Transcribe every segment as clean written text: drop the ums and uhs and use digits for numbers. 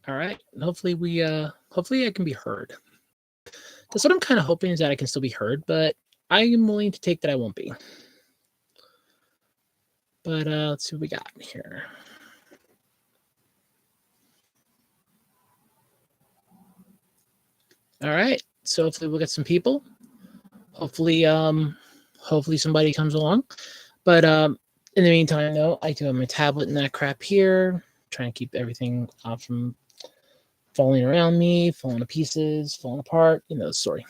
All right. Hopefully I can be heard. That's what I'm kind of hoping, is that I can still be heard, but I am willing to take that I won't be. But let's see what we got here. All right. So hopefully we'll get some people. Hopefully somebody comes along. But in the meantime, though, I do have my tablet and that crap here, trying to keep everything from falling around me, falling to pieces, falling apart. You know the story.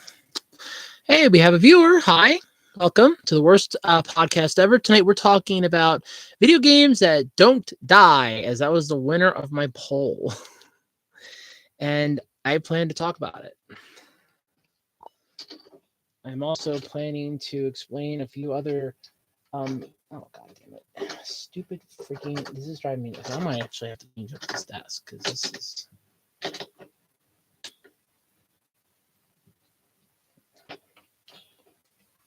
Hey, we have a viewer. Hi. Welcome to the worst podcast ever. Tonight we're talking about video games that don't die, as that was the winner of my poll. And I plan to talk about it. I'm also planning to explain a few other oh god damn it. Stupid freaking, this is driving me nuts. I might actually have to change up this desk, because this is,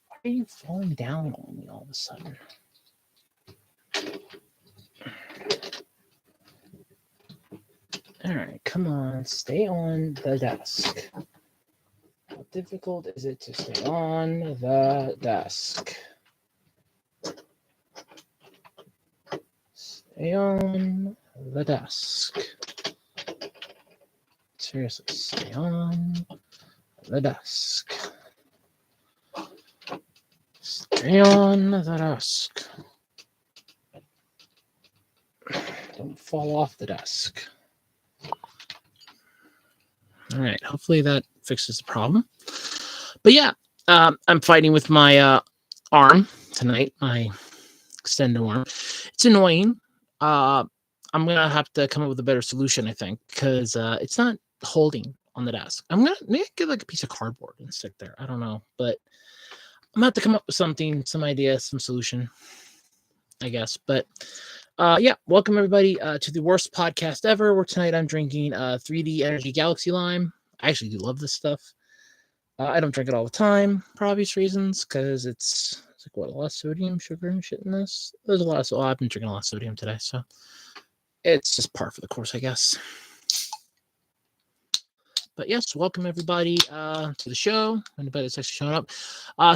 why are you falling down on me all of a sudden? All right, come on, stay on the desk. How difficult is it to stay on the desk? Stay on the desk. Seriously, stay on the desk. Stay on the desk. Don't fall off the desk. All right, hopefully that fixes the problem. But yeah, I'm fighting with my arm tonight, my extended arm. It's annoying. I'm gonna have to come up with a better solution, I think, because it's not holding on the desk. I'm gonna maybe get like a piece of cardboard and stick there. I don't know, but I'm gonna have to come up with something, some idea, some solution, I guess. But yeah, welcome everybody to the worst podcast ever. Where tonight I'm drinking 3D Energy Galaxy Lime. I actually do love this stuff. I don't drink it all the time for obvious reasons, because it's like, what, a lot of sodium, sugar, and shit in this. There's a lot of, so I've been drinking a lot of sodium today, so it's just par for the course, I guess. But yes, welcome everybody to the show. Anybody that's actually showing up.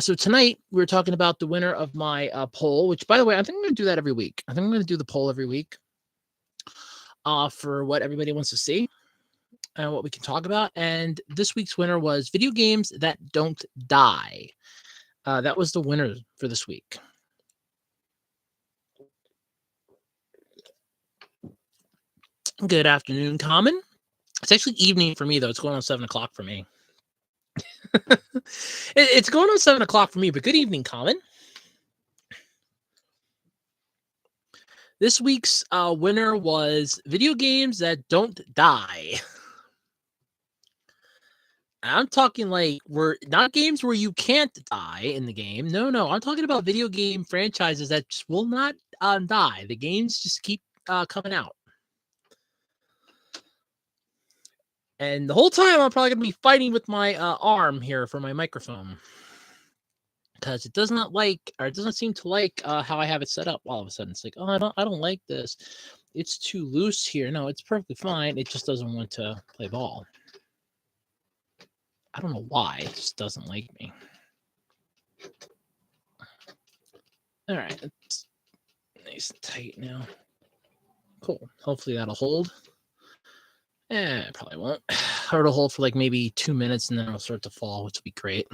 So tonight we're talking about the winner of my poll, which, by the way, I think I'm going to do that every week. I think I'm going to do the poll every week for what everybody wants to see and what we can talk about. And this week's winner was video games that don't die. That was the winner for this week. Good afternoon, Common. It's actually evening for me, though. It's going on 7 o'clock for me. It's going on 7 o'clock for me, but good evening, Common. This week's winner was video games that don't die. I'm talking like, we're not games where you can't die in the game. No, I'm talking about video game franchises that just will not die. The games just keep coming out. And the whole time I'm probably going to be fighting with my arm here for my microphone, because it does not like, or it doesn't seem to like how I have it set up. All of a sudden, it's like, oh, I don't like this. It's too loose here. No, it's perfectly fine. It just doesn't want to play ball. I don't know why. It just doesn't like me. All right, it's nice and tight now. Cool. Hopefully that'll hold. It probably won't. Or it'll hold for like maybe 2 minutes, and then it'll start to fall, which will be great.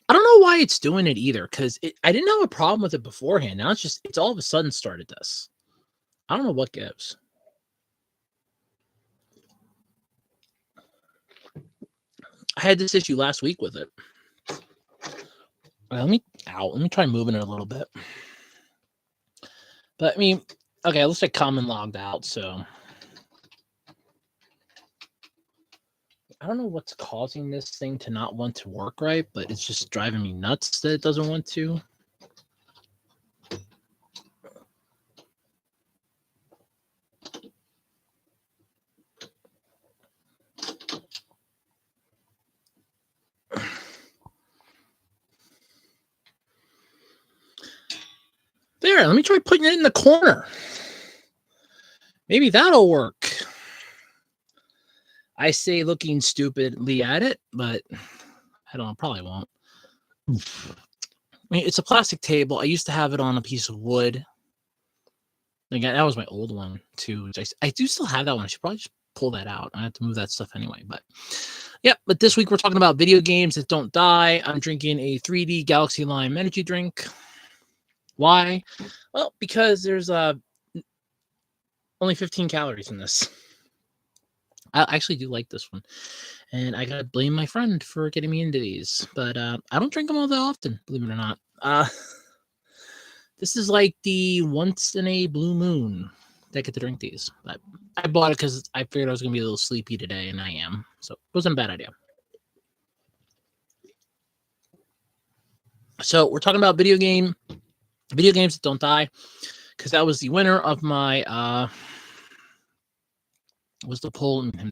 I don't know why it's doing it either, because I didn't have a problem with it beforehand. Now it's all of a sudden started this. I don't know what gives. I had this issue last week with it. Let me try moving it a little bit. But I mean, okay, it looks like Common logged out, so I don't know what's causing this thing to not want to work right, but it's just driving me nuts that it doesn't want to. There, let me try putting it in the corner. Maybe that'll work. I say looking stupidly at it, but I don't know, probably won't. I mean, it's a plastic table. I used to have it on a piece of wood. Again, that was my old one too. Which I do still have that one. I should probably just pull that out. I have to move that stuff anyway. But yeah, but this week we're talking about video games that don't die. I'm drinking a 3D Galaxy Lime energy drink. Why? Well, because there's only 15 calories in this. I actually do like this one. And I gotta blame my friend for getting me into these. But I don't drink them all that often, believe it or not. This is like the once in a blue moon that I get to drink these. But I bought it because I figured I was gonna be a little sleepy today, and I am. So it wasn't a bad idea. So we're talking about video games that don't die, because that was the winner of my was the poll. I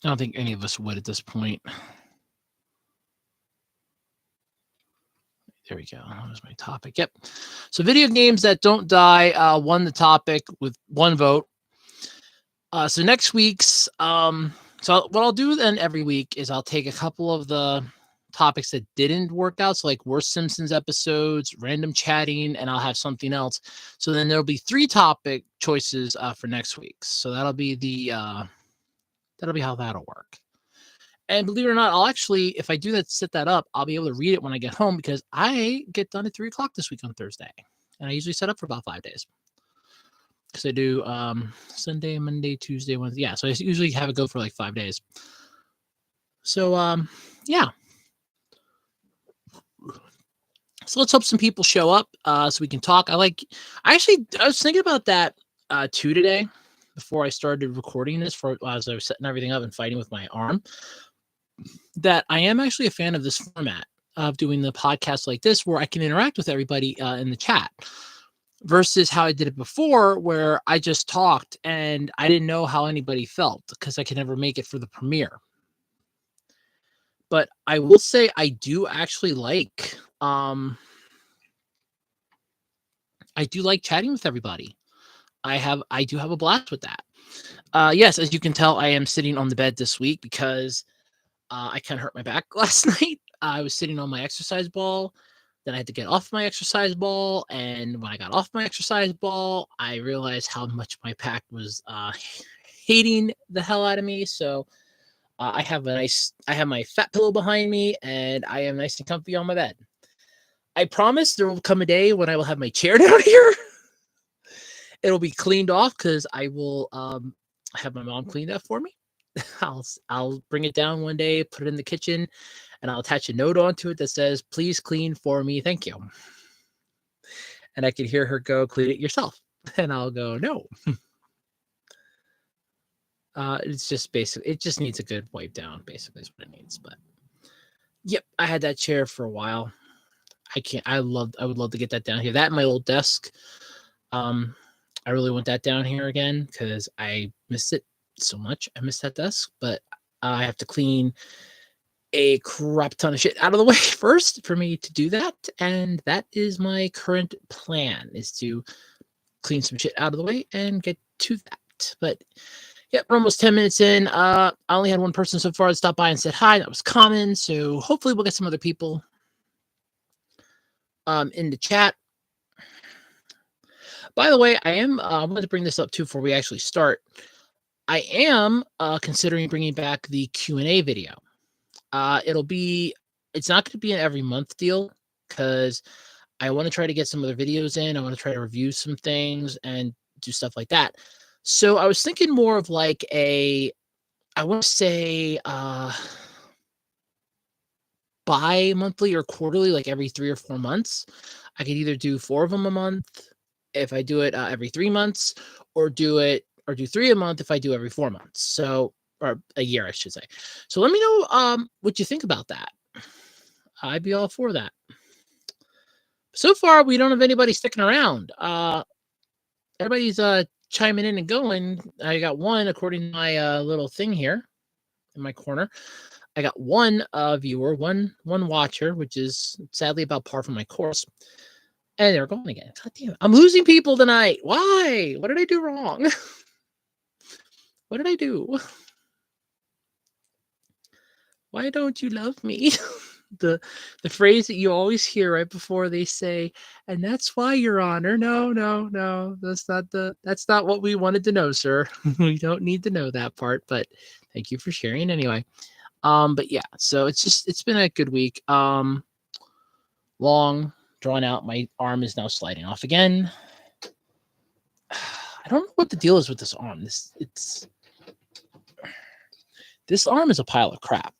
don't think any of us would at this point. There we go. That was my topic. Yep. So video games that don't die won the topic with one vote. So next week's so what I'll do then every week is I'll take a couple of the topics that didn't work out, so like worst Simpsons episodes, random chatting, and I'll have something else. So then there'll be 3 topic choices for next week. So that'll be how that'll work. And believe it or not, I'll actually, if I do that, set that up, I'll be able to read it when I get home, because I get done at 3:00 this week on Thursday, and I usually set up for about 5 days. Because I do Sunday, Monday, Tuesday, Wednesday. Yeah, so I usually have it go for like 5 days. So yeah. So let's hope some people show up so we can talk. I was thinking about that too today before I started recording this, as I was setting everything up and fighting with my arm, that I am actually a fan of this format of doing the podcast like this, where I can interact with everybody in the chat, versus how I did it before, where I just talked and I didn't know how anybody felt because I could never make it for the premiere. But I will say I do actually like chatting with everybody. I do have a blast with that. Yes, as you can tell, I am sitting on the bed this week because I kind of hurt my back last night. I was sitting on my exercise ball. Then I had to get off my exercise ball. And when I got off my exercise ball, I realized how much my back was hating the hell out of me. So I have my fat pillow behind me, and I am nice and comfy on my bed. I promise there will come a day when I will have my chair down here. It'll be cleaned off because I will have my mom clean that for me. I'll bring it down one day, put it in the kitchen, and I'll attach a note onto it that says, "Please clean for me, thank you." And I can hear her go, "Clean it yourself," and I'll go, "No." It's just basically, it just needs a good wipe down. Basically, is what it needs. But yep, I had that chair for a while. I would love to get that down here. That and my old desk. I really want that down here again because I missed it so much. I missed that desk, but I have to clean a crap ton of shit out of the way first for me to do that. And that is my current plan, is to clean some shit out of the way and get to that. But yeah, we're almost 10 minutes in. I only had one person so far that stopped by and said hi. That was Common. So hopefully we'll get some other people in the chat. By the way, I wanted to bring this up too before we actually start. I am considering bringing back the Q&A video. It's not going to be an every month deal because I want to try to get some other videos in. I want to try to review some things and do stuff like that. So I was thinking more of like I want to say bi-monthly or quarterly, like every 3 or 4 months. I could either do 4 of them a month if I do it every 3 months, or do 3 a month if I do every 4 months. So, or a year, I should say. So let me know what you think about that. I'd be all for that. So far, we don't have anybody sticking around. Everybody's chiming in and going. I got one, according to my little thing here in my corner. I got one viewer, one watcher, which is sadly about par for my course. And they're going again. God damn it. I'm losing people tonight. Why? What did I do wrong? What did I do? Why don't you love me? the the phrase that you always hear right before they say, and that's why, Your Honor. No, no, no. That's not what we wanted to know, sir. We don't need to know that part, but thank you for sharing anyway. But yeah, so it's been a good week. Long, drawn out. My arm is now sliding off again. I don't know what the deal is with this arm. This arm is a pile of crap.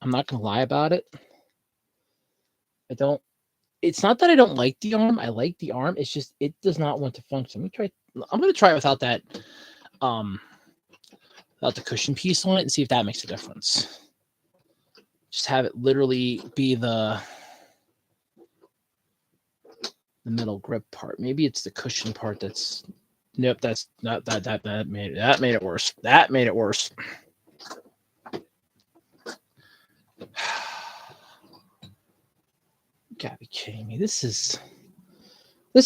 I'm not gonna lie about it. It's not that I don't like the arm. I like the arm. It's just it does not want to function. I'm gonna try it without that without the cushion piece on it and see if that makes a difference. Just have it literally be the middle grip part. Maybe it's the cushion part that's nope, that's not that made it worse. That made it worse. You gotta be kidding me. This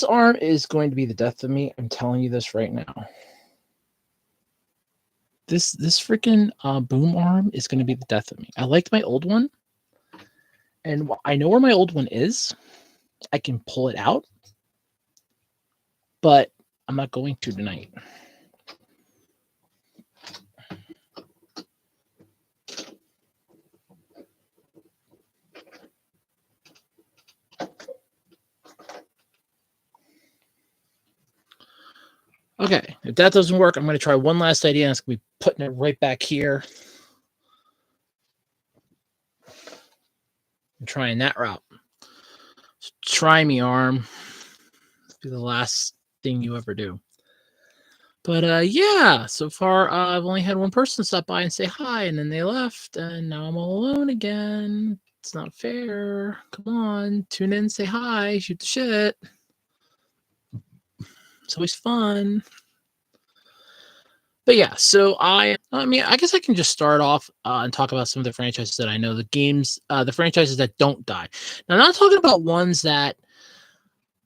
arm is going to be the death of me. I'm telling you this right now. This freaking boom arm is going to be the death of me. I liked my old one, and I know where my old one is. I can pull it out, but I'm not going to tonight. Okay, if that doesn't work, I'm going to try one last idea, and it's going to be putting it right back here. I'm trying that route. So try me, arm. It'll be the last thing you ever do. But yeah, so far I've only had one person stop by and say hi, and then they left, and now I'm all alone again. It's not fair. Come on, tune in, say hi, shoot the shit. It's always fun. But yeah, so I mean, I guess I can just start off and talk about some of the franchises that I know, the franchises that don't die. Now, I'm not talking about ones that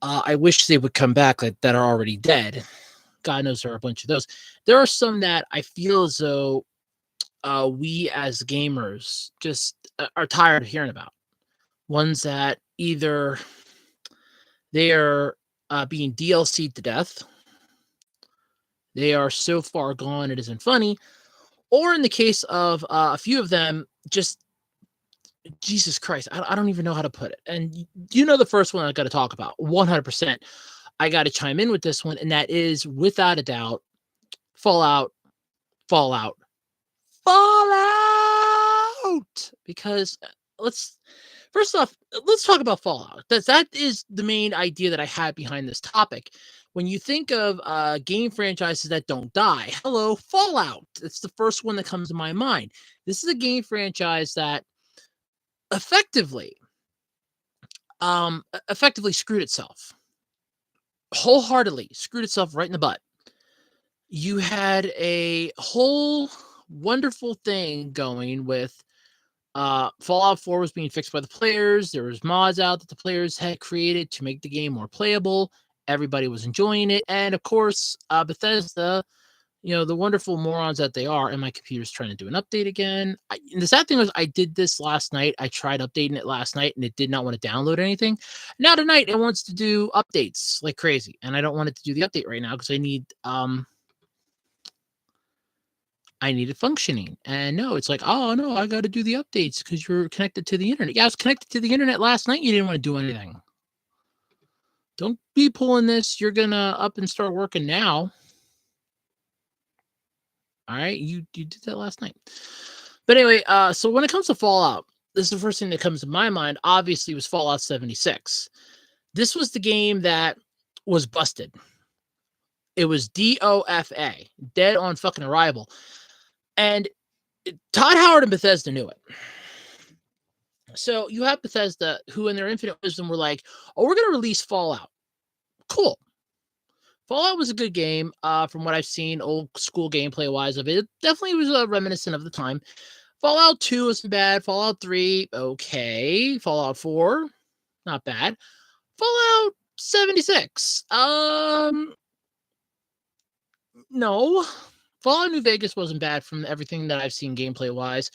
I wish they would come back that are already dead. God knows there are a bunch of those. There are some that I feel as though we as gamers just are tired of hearing about. Ones that either they are being DLC'd to death, they are so far gone it isn't funny, or in the case of a few of them, just Jesus Christ, I don't even know how to put it. And you know the first one I got to talk about, 100%. I got to chime in with this one, and that is without a doubt Fallout. Because first off, let's talk about Fallout. That is the main idea that I had behind this topic. When you think of game franchises that don't die, hello, Fallout. It's the first one that comes to my mind. This is a game franchise that effectively screwed itself. Wholeheartedly screwed itself right in the butt. You had a whole wonderful thing going with Fallout 4 was being fixed by the players. There was mods out that the players had created to make the game more playable. Everybody was enjoying it. And of course, Bethesda, the wonderful morons that they are, and my computer's trying to do an update again. And the sad thing was I did this last night. I tried updating it last night, and it did not want to download anything. Now tonight, it wants to do updates like crazy, and I don't want it to do the update right now because I need it functioning. And no, it's like, oh no, I got to do the updates because you're connected to the internet. Yeah, I was connected to the internet last night. You didn't want to do anything. Don't be pulling this. You're gonna up and start working now. All right, you did that last night. But anyway, so when it comes to Fallout, this is the first thing that comes to my mind. Obviously, was Fallout 76. This was the game that was busted. It was DOFA, dead on fucking arrival. And Todd Howard and Bethesda knew it. So you have Bethesda, who in their infinite wisdom were like, oh, we're going to release Fallout. Cool. Fallout was a good game from what I've seen, old school gameplay-wise of it. It definitely was reminiscent of the time. Fallout 2 wasn't bad. Fallout 3, okay. Fallout 4, not bad. Fallout 76, no. Fallout New Vegas wasn't bad from everything that I've seen gameplay-wise.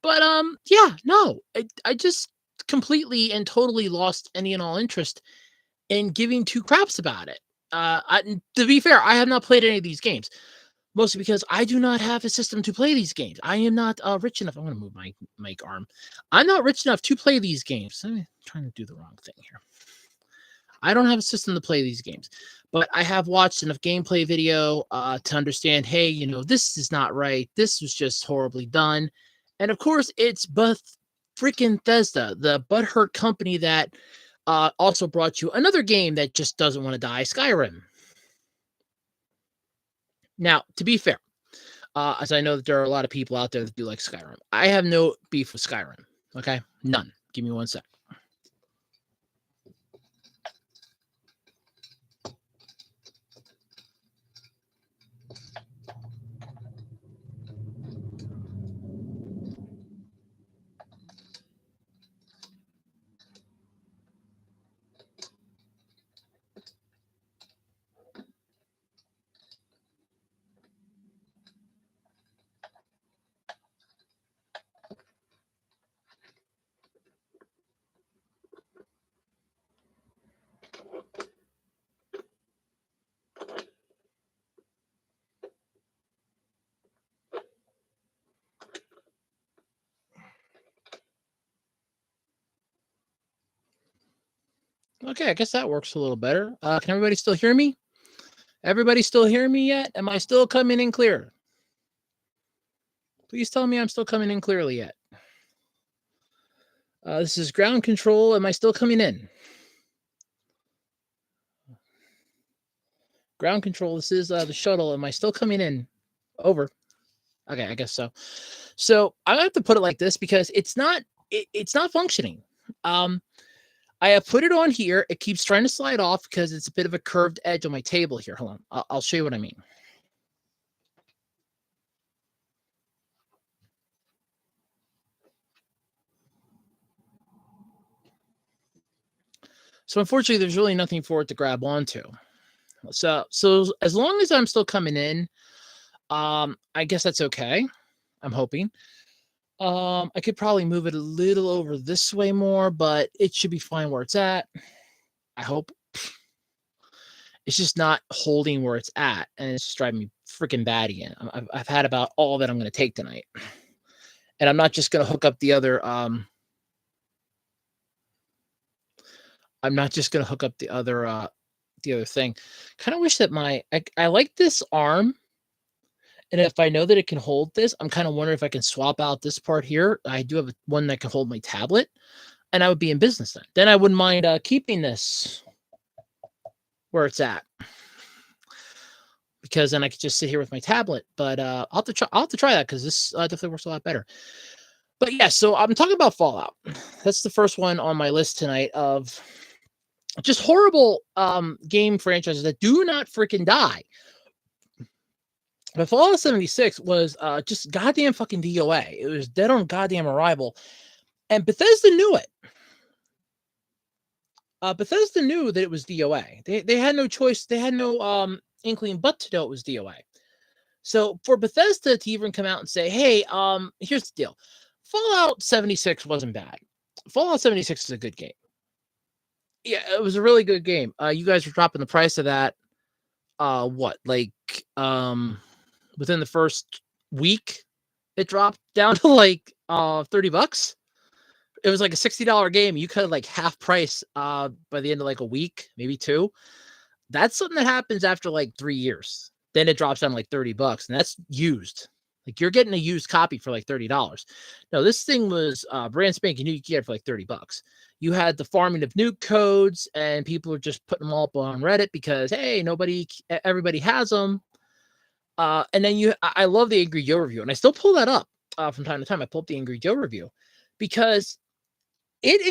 But yeah, no, I just completely and totally lost any and all interest in giving two craps about it. To be fair, I have not played any of these games, mostly because I do not have a system to play these games. I am not rich enough. I'm going to move my mic arm. I'm not rich enough to play these games. I'm trying to do the wrong thing here. I don't have a system to play these games, but I have watched enough gameplay video to understand, hey, this is not right. This was just horribly done. And of course, it's freaking Bethesda, the butthurt company that also brought you another game that just doesn't want to die, Skyrim. Now, to be fair, as I know that there are a lot of people out there that do like Skyrim, I have no beef with Skyrim. Okay, none. Give me one sec. Okay, I guess that works a little better. Can everybody still hear me? Everybody still hear me yet? Am I still coming in clear? Please tell me I'm still coming in clearly yet. This is ground control. Am I still coming in? Ground control. This is the shuttle. Am I still coming in? Over. Okay, I guess so. So I have to put it like this because it's not functioning. I have put it on here. It keeps trying to slide off because it's a bit of a curved edge on my table here. Hold on. I'll show you what I mean. So unfortunately, there's really nothing for it to grab onto. So as long as I'm still coming in, I guess that's okay. I'm hoping. I could probably move it a little over this way more, but it should be fine where it's at. I hope. It's just not holding where it's at, and it's just driving me freaking batty. And I've had about all that I'm going to take tonight, and I'm not just going to hook up the other. I'm not just going to hook up the other thing. Kind of wish that I like this arm, and if I know that it can hold this, I'm kind of wondering if I can swap out this part here. I do have one that can hold my tablet, and I would be in business then. Then I wouldn't mind keeping this where it's at, because then I could just sit here with my tablet. But I'll have to try that because this definitely works a lot better. But yeah, so I'm talking about Fallout. That's the first one on my list tonight of just horrible game franchises that do not freaking die. But Fallout 76 was just goddamn fucking DOA. It was dead on goddamn arrival. And Bethesda knew it. Bethesda knew that it was DOA. They had no choice. They had no inkling but to know it was DOA. So for Bethesda to even come out and say, hey, here's the deal. Fallout 76 wasn't bad. Fallout 76 is a good game. Yeah, it was a really good game. You guys were dropping the price of that. Within the first week, it dropped down to like $30. It was like a $60 game. You cut like half price by the end of like a week, maybe two. That's something that happens after like 3 years. Then it drops down to like $30, and that's used. Like you're getting a used copy for like $30. No, this thing was brand spanking new. You get it for like $30. You had the farming of nuke codes, and people are just putting them all up on Reddit because hey, everybody has them. And then I love the Angry Joe review, and I still pull that up from time to time. I pull up the Angry Joe review because it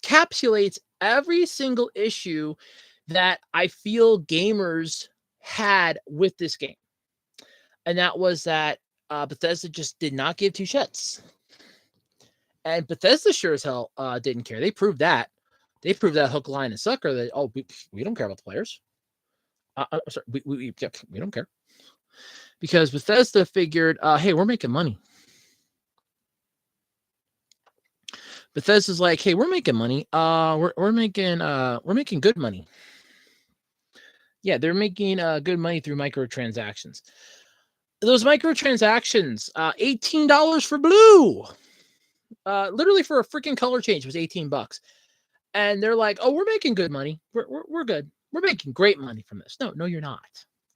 encapsulates every single issue that I feel gamers had with this game. And that was that Bethesda just did not give two shits. And Bethesda sure as hell didn't care. They proved that. They proved that hook, line, and sucker that, we don't care about the players. Sorry, we don't care. Because Bethesda figured, hey, we're making money. Bethesda's like, hey, we're making money. We're making good money. Yeah, they're making good money through microtransactions. Those microtransactions, $18 for blue. Literally for a freaking color change was $18. And they're like, oh, we're making good money. We're good. We're making great money from this. No, you're not.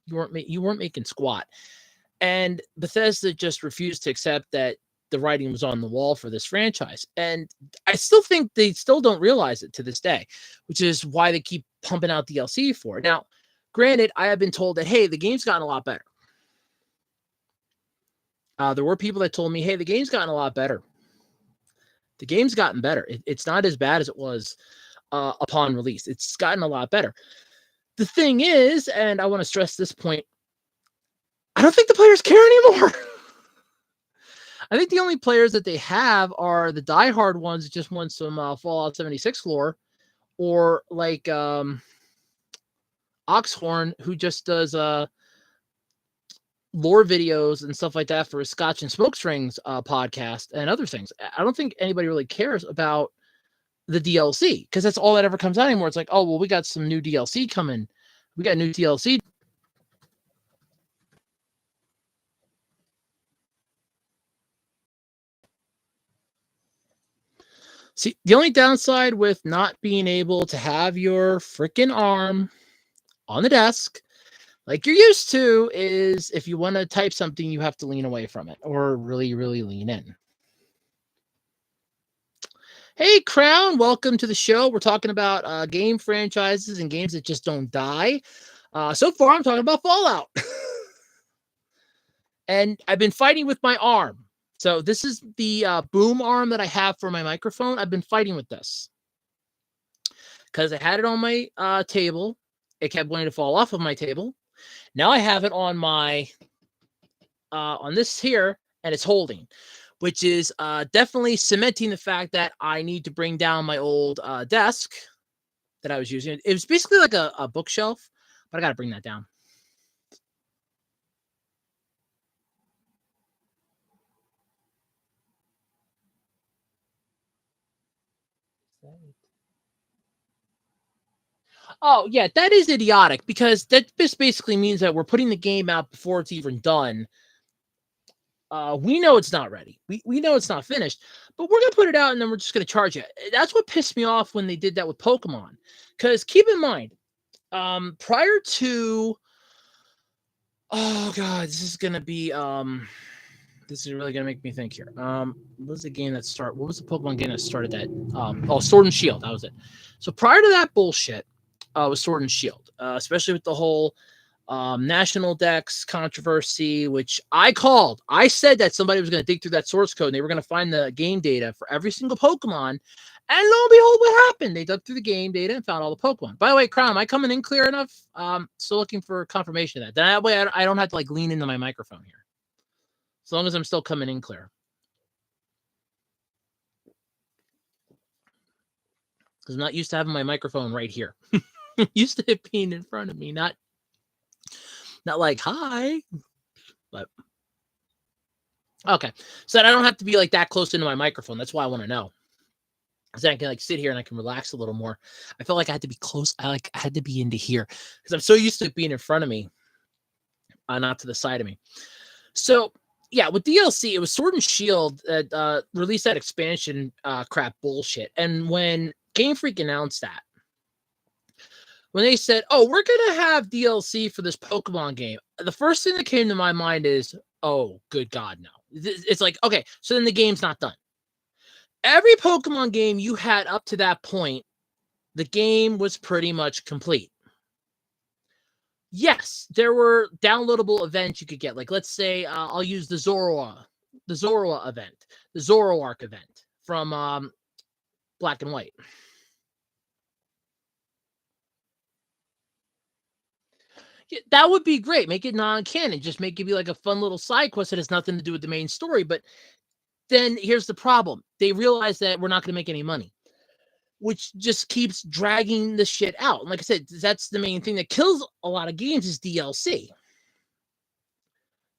You weren't making squat. And Bethesda just refused to accept that the writing was on the wall for this franchise. And I still think they still don't realize it to this day, which is why they keep pumping out DLC for it. Now, granted, I have been told that, hey, the game's gotten a lot better. There were people that told me, hey, the game's gotten a lot better. The game's gotten better. It's not as bad as it was upon release. It's gotten a lot better. The thing is, and I want to stress this point, I don't think the players care anymore. I think the only players that they have are the diehard ones that just want some Fallout 76 lore, or like Oxhorn, who just does lore videos and stuff like that for his Scotch and Smoke Strings podcast and other things. I don't think anybody really cares about the DLC because that's all that ever comes out anymore. It's like, oh, well, we got some new DLC coming. We got new DLC. See, the only downside with not being able to have your freaking arm on the desk like you're used to is if you want to type something, you have to lean away from it or really, really lean in. Hey, Crown, welcome to the show. We're talking about game franchises and games that just don't die. So far, I'm talking about Fallout. And I've been fighting with my arm. So this is the boom arm that I have for my microphone. I've been fighting with this because I had it on my table. It kept wanting to fall off of my table. Now I have it on my on this here, and it's holding, which is definitely cementing the fact that I need to bring down my old desk that I was using. It was basically like a bookshelf, but I got to bring that down. Oh, yeah, that is idiotic because that just basically means that we're putting the game out before it's even done. We know it's not ready. We know it's not finished, but we're going to put it out and then we're just going to charge it. That's what pissed me off when they did that with Pokemon. Because keep in mind, prior to, oh God, this is going to be, this is really going to make me think here. What was the game that started? What was the Pokemon game that started that? Sword and Shield. That was it. So prior to that bullshit, was Sword and Shield, especially with the whole National Dex controversy, which I called. I said that somebody was going to dig through that source code and they were going to find the game data for every single Pokemon. And lo and behold, what happened? They dug through the game data and found all the Pokemon. By the way, Crown, am I coming in clear enough? Still looking for confirmation of that. That way I don't have to like lean into my microphone here. As long as I'm still coming in clear. Because I'm not used to having my microphone right here. Used to it being in front of me, not like hi, but okay. So that I don't have to be like that close into my microphone. That's why I want to know. So I can like sit here and I can relax a little more. I felt like I had to be close. I had to be into here because I'm so used to it being in front of me, not to the side of me. So yeah, with DLC, it was Sword and Shield that released that expansion crap bullshit. And when Game Freak announced that, when they said, oh, we're going to have DLC for this Pokemon game, the first thing that came to my mind is, oh, good God, no. It's like, okay, so then the game's not done. Every Pokemon game you had up to that point, the game was pretty much complete. Yes, there were downloadable events you could get. Like, let's say I'll use the Zoroark event, the Zoroark event from Black and White. That would be great. Make it non-canon. Just make it be like a fun little side quest that has nothing to do with the main story. But then here's the problem. They realize that we're not going to make any money, which just keeps dragging the shit out. And like I said, that's the main thing that kills a lot of games is DLC.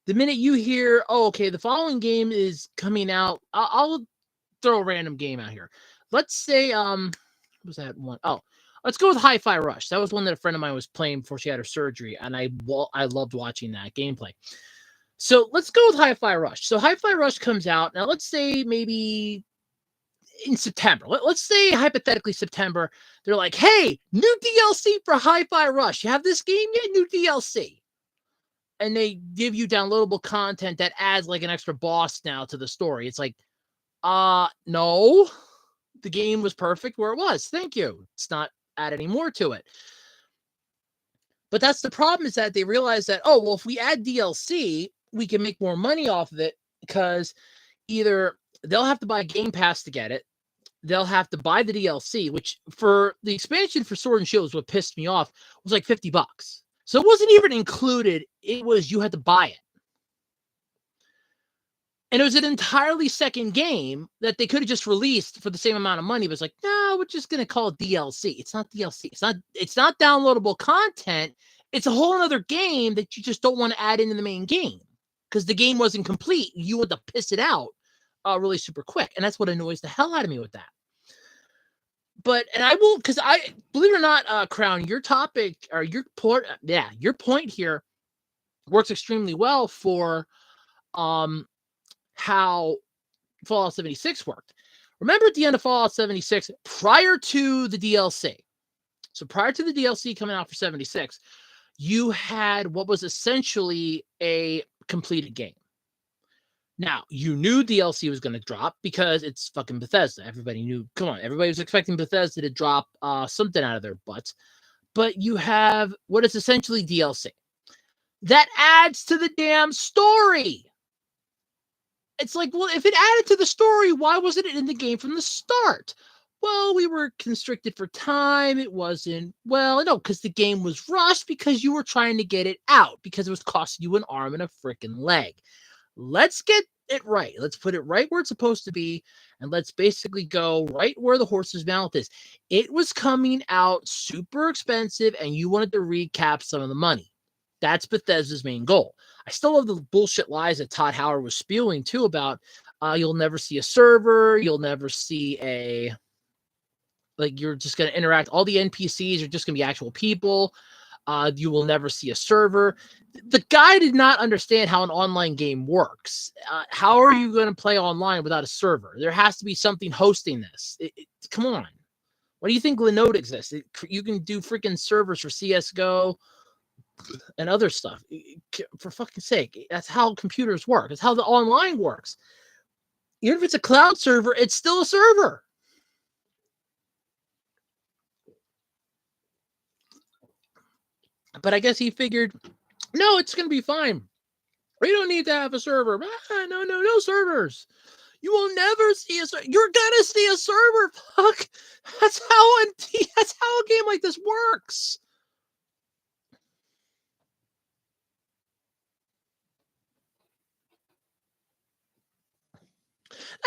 The minute you hear, oh, okay, the following game is coming out, I'll throw a random game out here. Let's say, what was that one? Oh, let's go with Hi-Fi Rush. That was one that a friend of mine was playing before she had her surgery, and I loved watching that gameplay. So let's go with Hi-Fi Rush. So Hi-Fi Rush comes out now. Let's say maybe in September. Let's say hypothetically September. They're like, hey, new DLC for Hi-Fi Rush. You have this game yet? New DLC. And they give you downloadable content that adds like an extra boss now to the story. It's like, no, the game was perfect where it was. Thank you. It's not add any more to it. But that's the problem, is that they realize that, oh, well, if we add DLC, we can make more money off of it, because either they'll have to buy Game Pass to get it, they'll have to buy the DLC, which for the expansion for Sword and Shield is what pissed me off, was like $50. So it wasn't even included. It was, you had to buy it. And it was an entirely second game that they could have just released for the same amount of money. But it's like, no, we're just going to call it DLC. It's not DLC. It's not downloadable content. It's a whole other game that you just don't want to add into the main game, because the game wasn't complete. You had to piss it out really super quick. And that's what annoys the hell out of me with that. But, and I will, because I, believe it or not, Crown, your topic, or your point here works extremely well for how Fallout 76 worked. Remember at the end of Fallout 76, prior to the DLC, so prior to the DLC coming out for 76, you had what was essentially a completed game. Now, you knew DLC was going to drop because it's fucking Bethesda. Everybody knew, come on, everybody was expecting Bethesda to drop something out of their butts. But you have what is essentially DLC. That adds to the damn story. It's like, well, if it added to the story, why wasn't it in the game from the start? Well, we were constricted for time. It wasn't, well, no, because the game was rushed because you were trying to get it out because it was costing you an arm and a freaking leg. Let's get it right. Let's put it right where it's supposed to be, and let's basically go right where the horse's mouth is. It was coming out super expensive, and you wanted to recap some of the money. That's Bethesda's main goal. I still love the bullshit lies that Todd Howard was spewing too about you'll never see a server, you'll never see a, like, you're just going to interact. All the NPCs are just going to be actual people. You will never see a server. The guy did not understand how an online game works. How are you going to play online without a server? There has to be something hosting this. Come on. Why do you think Linode exists? You can do freaking servers for CSGO and other stuff. For fucking sake. That's how computers work. That's how the online works. Even if it's a cloud server, it's still a server. But I guess he figured, no, it's going to be fine. We don't need to have a server. No servers. You will never see a server. You're going to see a server. Fuck. That's how a game like this works.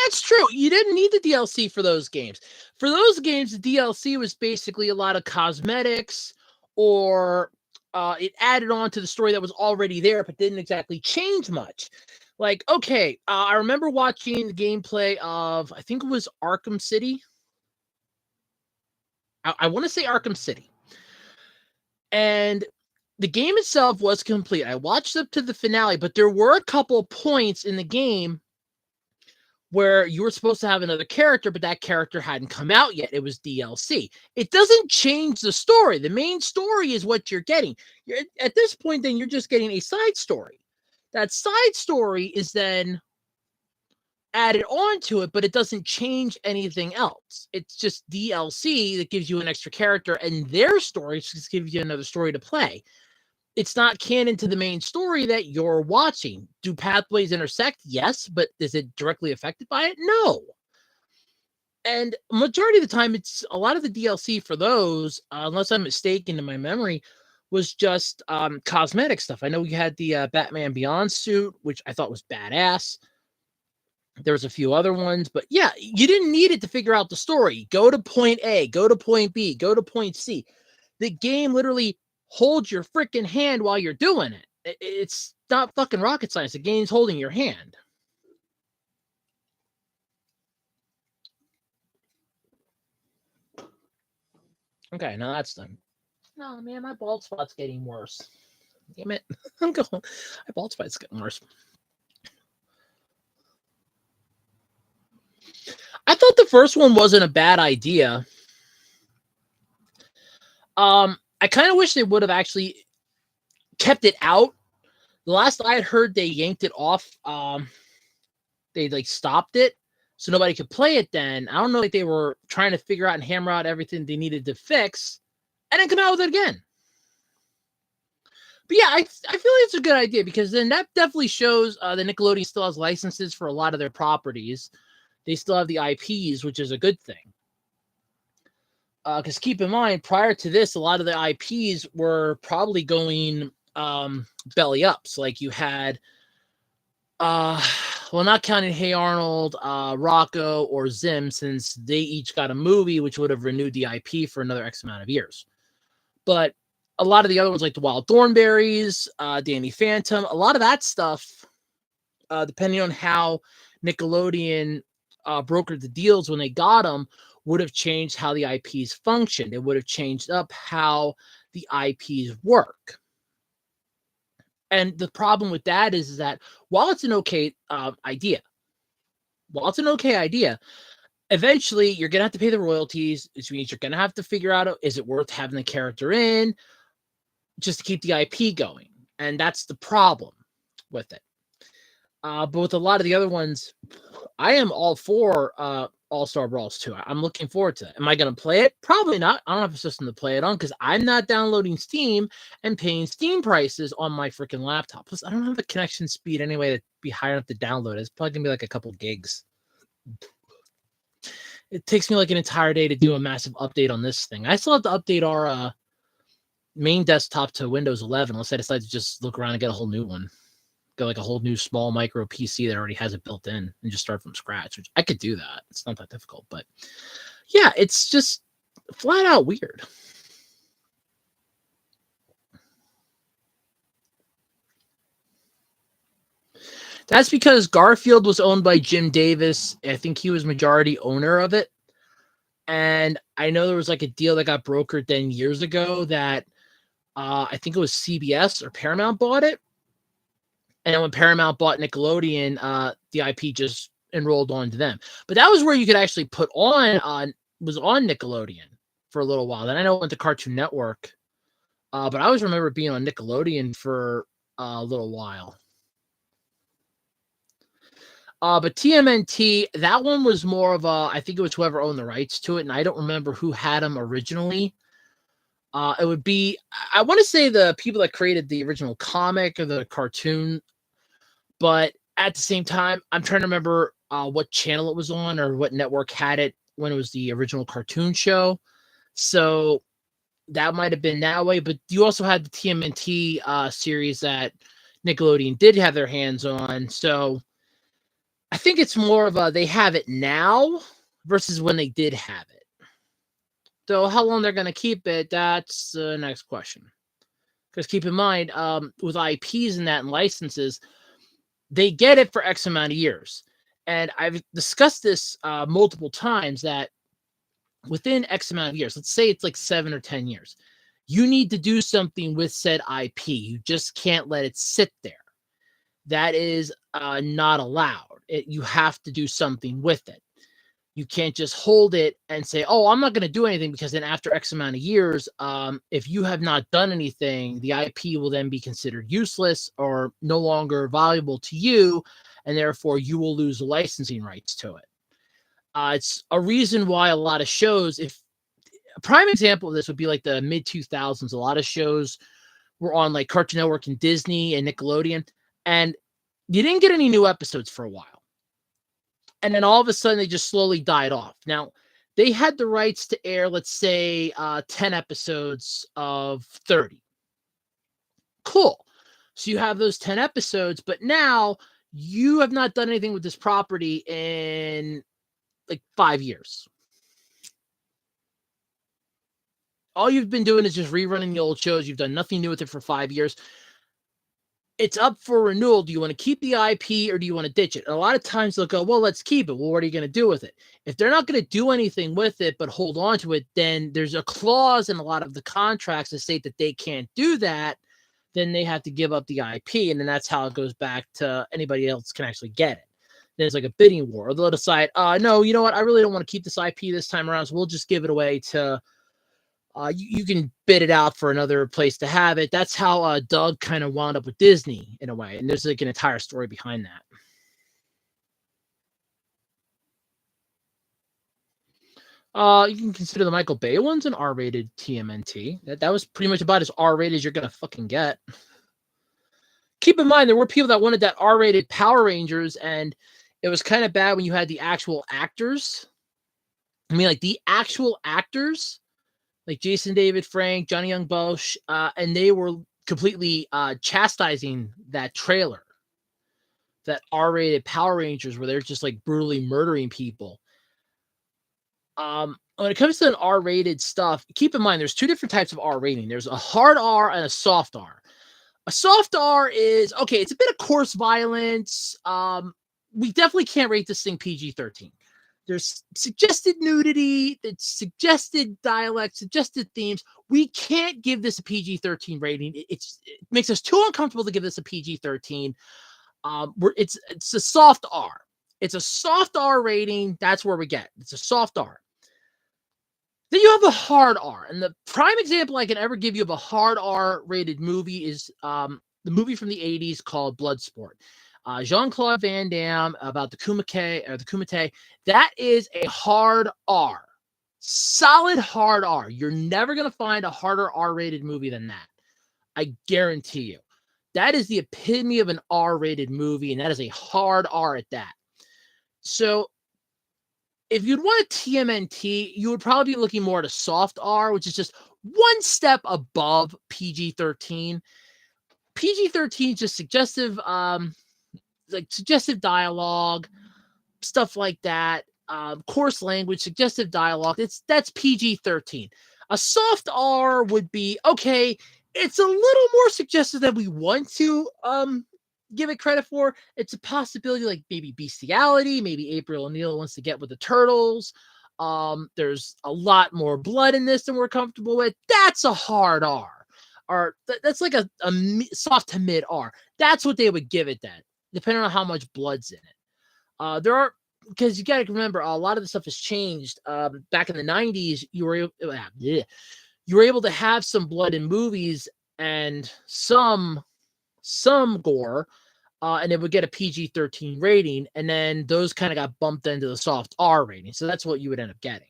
That's true. You didn't need the DLC for those games. For those games, the DLC was basically a lot of cosmetics, or it added on to the story that was already there, but didn't exactly change much. Like, okay, I remember watching the gameplay of, I think it was Arkham City. I want to say Arkham City. And the game itself was complete. I watched up to the finale, but there were a couple points in the game where you were supposed to have another character, but that character hadn't come out yet. It was DLC. It doesn't change the story. The main story is what you're getting. At this point, then, you're just getting a side story. That side story is then added on to it, but it doesn't change anything else. It's just DLC that gives you an extra character, and their story just gives you another story to play. It's not canon to the main story that you're watching. Do pathways intersect? Yes, but is it directly affected by it? No. And majority of the time, it's a lot of the DLC for those, unless I'm mistaken in my memory, was just cosmetic stuff. I know you had the Batman Beyond suit, which I thought was badass. There was a few other ones, but yeah, you didn't need it to figure out the story. Go to point A, go to point B, go to point C. The game literally hold your freaking hand while you're doing it. It's not fucking rocket science. The game's holding your hand. Okay, now that's done. No, man, my bald spot's getting worse. Damn it. I'm going. My bald spot's getting worse. I thought the first one wasn't a bad idea. I kind of wish they would have actually kept it out. The last I had heard, they yanked it off. They like stopped it so nobody could play it then. I don't know if they were trying to figure out and hammer out everything they needed to fix and then come out with it again. But yeah, I feel like it's a good idea because then that definitely shows that Nickelodeon still has licenses for a lot of their properties. They still have the IPs, which is a good thing. Because keep in mind, prior to this, a lot of the IPs were probably going belly up. So like you had, well, not counting Hey Arnold, Rocco, or Zim, since they each got a movie, which would have renewed the IP for another X amount of years. But a lot of the other ones, like the Wild Thornberrys, Danny Phantom, a lot of that stuff, depending on how Nickelodeon brokered the deals when they got them, would have changed how the IPs functioned. It would have changed up how the IPs work. And the problem with that is that while it's an okay idea, eventually you're going to have to pay the royalties, which means you're going to have to figure out, is it worth having the character in just to keep the IP going? And that's the problem with it. But with a lot of the other ones, I am all for All-Star Brawls 2. I'm looking forward to it. Am I going to play it? Probably not. I don't have a system to play it on because I'm not downloading Steam and paying Steam prices on my freaking laptop. Plus, I don't have a connection speed anyway to be high enough to download it. It's probably going to be like a couple gigs. It takes me like an entire day to do a massive update on this thing. I still have to update our main desktop to Windows 11 unless I decide to just look around and get a whole new one. Get like a whole new small micro PC that already has it built in and just start from scratch, which I could do that. It's not that difficult, but yeah, it's just flat out weird. That's because Garfield was owned by Jim Davis. I think he was majority owner of it. And I know there was like a deal that got brokered then years ago that I think it was CBS or Paramount bought it. And then when Paramount bought Nickelodeon, the IP just enrolled onto them. But that was where you could actually put was on Nickelodeon for a little while. Then I know it went to Cartoon Network. But I always remember being on Nickelodeon for a little while. But TMNT, that one was more of a, I think it was whoever owned the rights to it, and I don't remember who had them originally. It would be, I want to say the people that created the original comic or the cartoon, but at the same time, I'm trying to remember what channel it was on or what network had it when it was the original cartoon show. So that might have been that way, but you also had the TMNT series that Nickelodeon did have their hands on. So I think it's more of a they have it now versus when they did have it. So how long they're going to keep it, that's the next question. Because keep in mind, with IPs and that and licenses, they get it for X amount of years. And I've discussed this multiple times that within X amount of years, let's say it's like 7 or 10 years, you need to do something with said IP. You just can't let it sit there. That is not allowed. You have to do something with it. You can't just hold it and say, oh, I'm not going to do anything, because then after X amount of years, if you have not done anything, the IP will then be considered useless or no longer valuable to you, and therefore you will lose the licensing rights to it. It's a reason why a lot of shows, if a prime example of this would be like the mid 2000s, a lot of shows were on like Cartoon Network and Disney and Nickelodeon, and you didn't get any new episodes for a while. And then all of a sudden, they just slowly died off. Now, they had the rights to air, let's say, 10 episodes of 30. Cool. So you have those 10 episodes, but now you have not done anything with this property in like 5 years. All you've been doing is just rerunning the old shows. You've done nothing new with it for 5 years. it's up for renewal. Do you want to keep the IP or do you want to ditch it? And a lot of times they'll go, well, let's keep it. Well, what are you going to do with it? If they're not going to do anything with it but hold on to it, then there's a clause in a lot of the contracts that state that they can't do that. Then they have to give up the IP, and then that's how it goes back to anybody else can actually get it. Then it's like a bidding war. Or they'll decide, no, you know what? I really don't want to keep this IP this time around, so we'll just give it away to you can bid it out for another place to have it. That's how Doug kind of wound up with Disney in a way. And there's like an entire story behind that. You can consider the Michael Bay ones an R-rated TMNT. That was pretty much about as R-rated as you're going to fucking get. Keep in mind, there were people that wanted that R-rated Power Rangers, and it was kind of bad when you had the actual actors. I mean, like the actual actors, like Jason David Frank, Johnny Young Bosch, and they were completely chastising that trailer, that R-rated Power Rangers, where they're just like brutally murdering people. When it comes to an R-rated stuff, keep in mind there's two different types of R rating. There's a hard R and a soft R. A soft R is okay. It's a bit of coarse violence. We definitely can't rate this thing PG-13. There's suggested nudity, it's suggested dialect, suggested themes. We can't give this a PG-13 rating. It makes us too uncomfortable to give this a PG-13. It's a soft R. It's a soft R rating. That's where we get. It's a soft R. Then you have a hard R. And the prime example I can ever give you of a hard R rated movie is the movie from the 80s called Bloodsport. Jean-Claude Van Damme about the Kumite. That is a hard R. Solid hard R. You're never going to find a harder R-rated movie than that. I guarantee you. That is the epitome of an R-rated movie, and that is a hard R at that. So if you'd want a TMNT, you would probably be looking more at a soft R, which is just one step above PG-13. PG-13 is just suggestive, like suggestive dialogue, stuff like that, coarse language, suggestive dialogue. That's PG-13. A soft R would be okay. It's a little more suggestive than we want to give it credit for. It's a possibility, like maybe bestiality, maybe April O'Neil wants to get with the turtles. There's a lot more blood in this than we're comfortable with. That's a hard R. Or that's like a soft to mid R. That's what they would give it then, depending on how much blood's in it. There are, because you got to remember, a lot of the stuff has changed. Back in the 90s, you were able to have some blood in movies and some gore, and it would get a PG-13 rating, and then those kind of got bumped into the soft R rating. So that's what you would end up getting.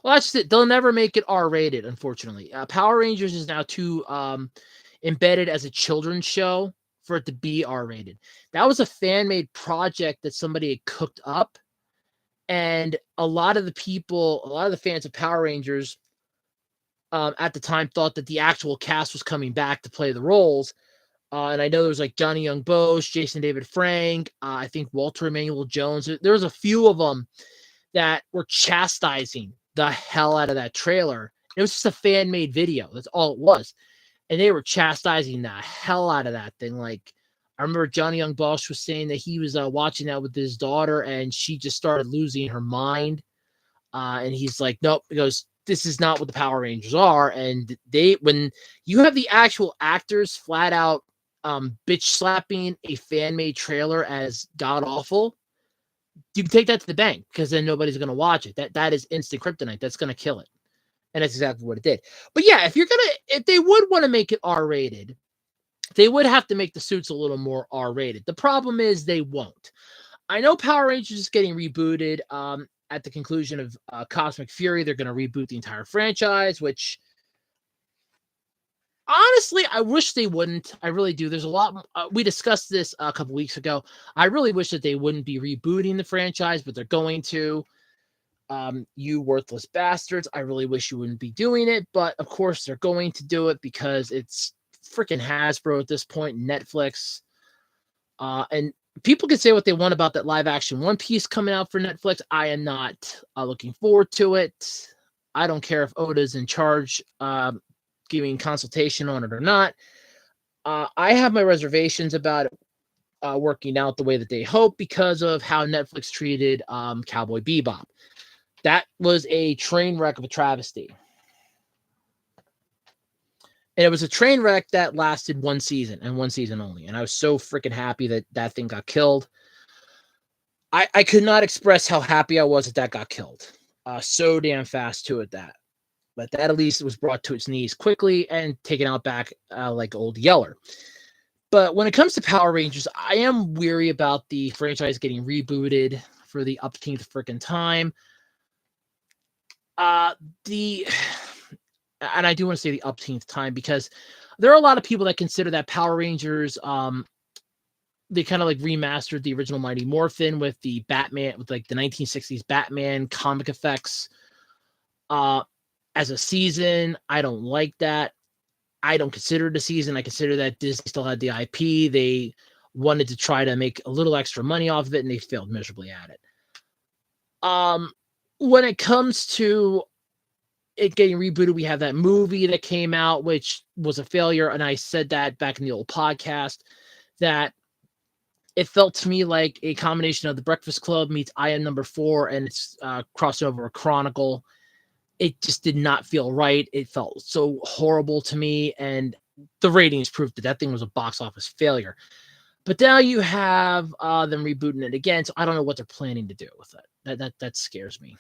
Well, that's it. They'll never make it R-rated, unfortunately. Power Rangers is now too embedded as a children's show for it to be R-rated. That was a fan-made project that somebody had cooked up, and a lot of the fans of Power Rangers at the time thought that the actual cast was coming back to play the roles. And I know there was like Johnny Young Bosch, Jason David Frank, I think Walter Emmanuel Jones. There was a few of them that were chastising the hell out of that trailer. It was just a fan-made video. That's all it was. And they were chastising the hell out of that thing. Like, I remember Johnny Young Bosch was saying that he was watching that with his daughter, and she just started losing her mind. And he's like, nope. He goes, this is not what the Power Rangers are. And when you have the actual actors flat out bitch slapping a fan-made trailer as god-awful, you can take that to the bank, because then nobody's going to watch it. That is instant kryptonite. That's going to kill it. And that's exactly what it did. But yeah, if they would want to make it R-rated, they would have to make the suits a little more R-rated. The problem is they won't. I know Power Rangers is getting rebooted at the conclusion of Cosmic Fury. They're going to reboot the entire franchise, which honestly, I wish they wouldn't. I really do. There's a lot. We discussed this a couple weeks ago. I really wish that they wouldn't be rebooting the franchise, but they're going to. You worthless bastards. I really wish you wouldn't be doing it, but of course they're going to do it because it's freaking Hasbro at this point, Netflix. And people can say what they want about that live action One Piece coming out for Netflix. I am not looking forward to it. I don't care if Oda's in charge. giving consultation on it or not. I have my reservations about it working out the way that they hope because of how Netflix treated Cowboy Bebop. That was a train wreck of a travesty. And it was a train wreck that lasted one season and one season only. And I was so freaking happy that that thing got killed. I could not express how happy I was that that got killed. So damn fast to it that. But that at least was brought to its knees quickly and taken out back like old Yeller. But when it comes to Power Rangers, I am weary about the franchise getting rebooted for the upteenth freaking time. The and I do want to say the upteenth time because there are a lot of people that consider that Power Rangers they kind of like remastered the original Mighty Morphin with the Batman, with like the 1960s Batman comic effects as a season. I don't like that. I don't consider it a season. I consider that Disney still had the IP. They wanted to try to make a little extra money off of it, and they failed miserably at it. When it comes to it getting rebooted, we have that movie that came out, which was a failure, and I said that back in the old podcast, that it felt to me like a combination of The Breakfast Club meets I Am Number 4 and its crossover Chronicle. It just did not feel right. It felt so horrible to me, and the ratings proved that that thing was a box office failure. But now you have them rebooting it again, so I don't know what they're planning to do with it. That scares me.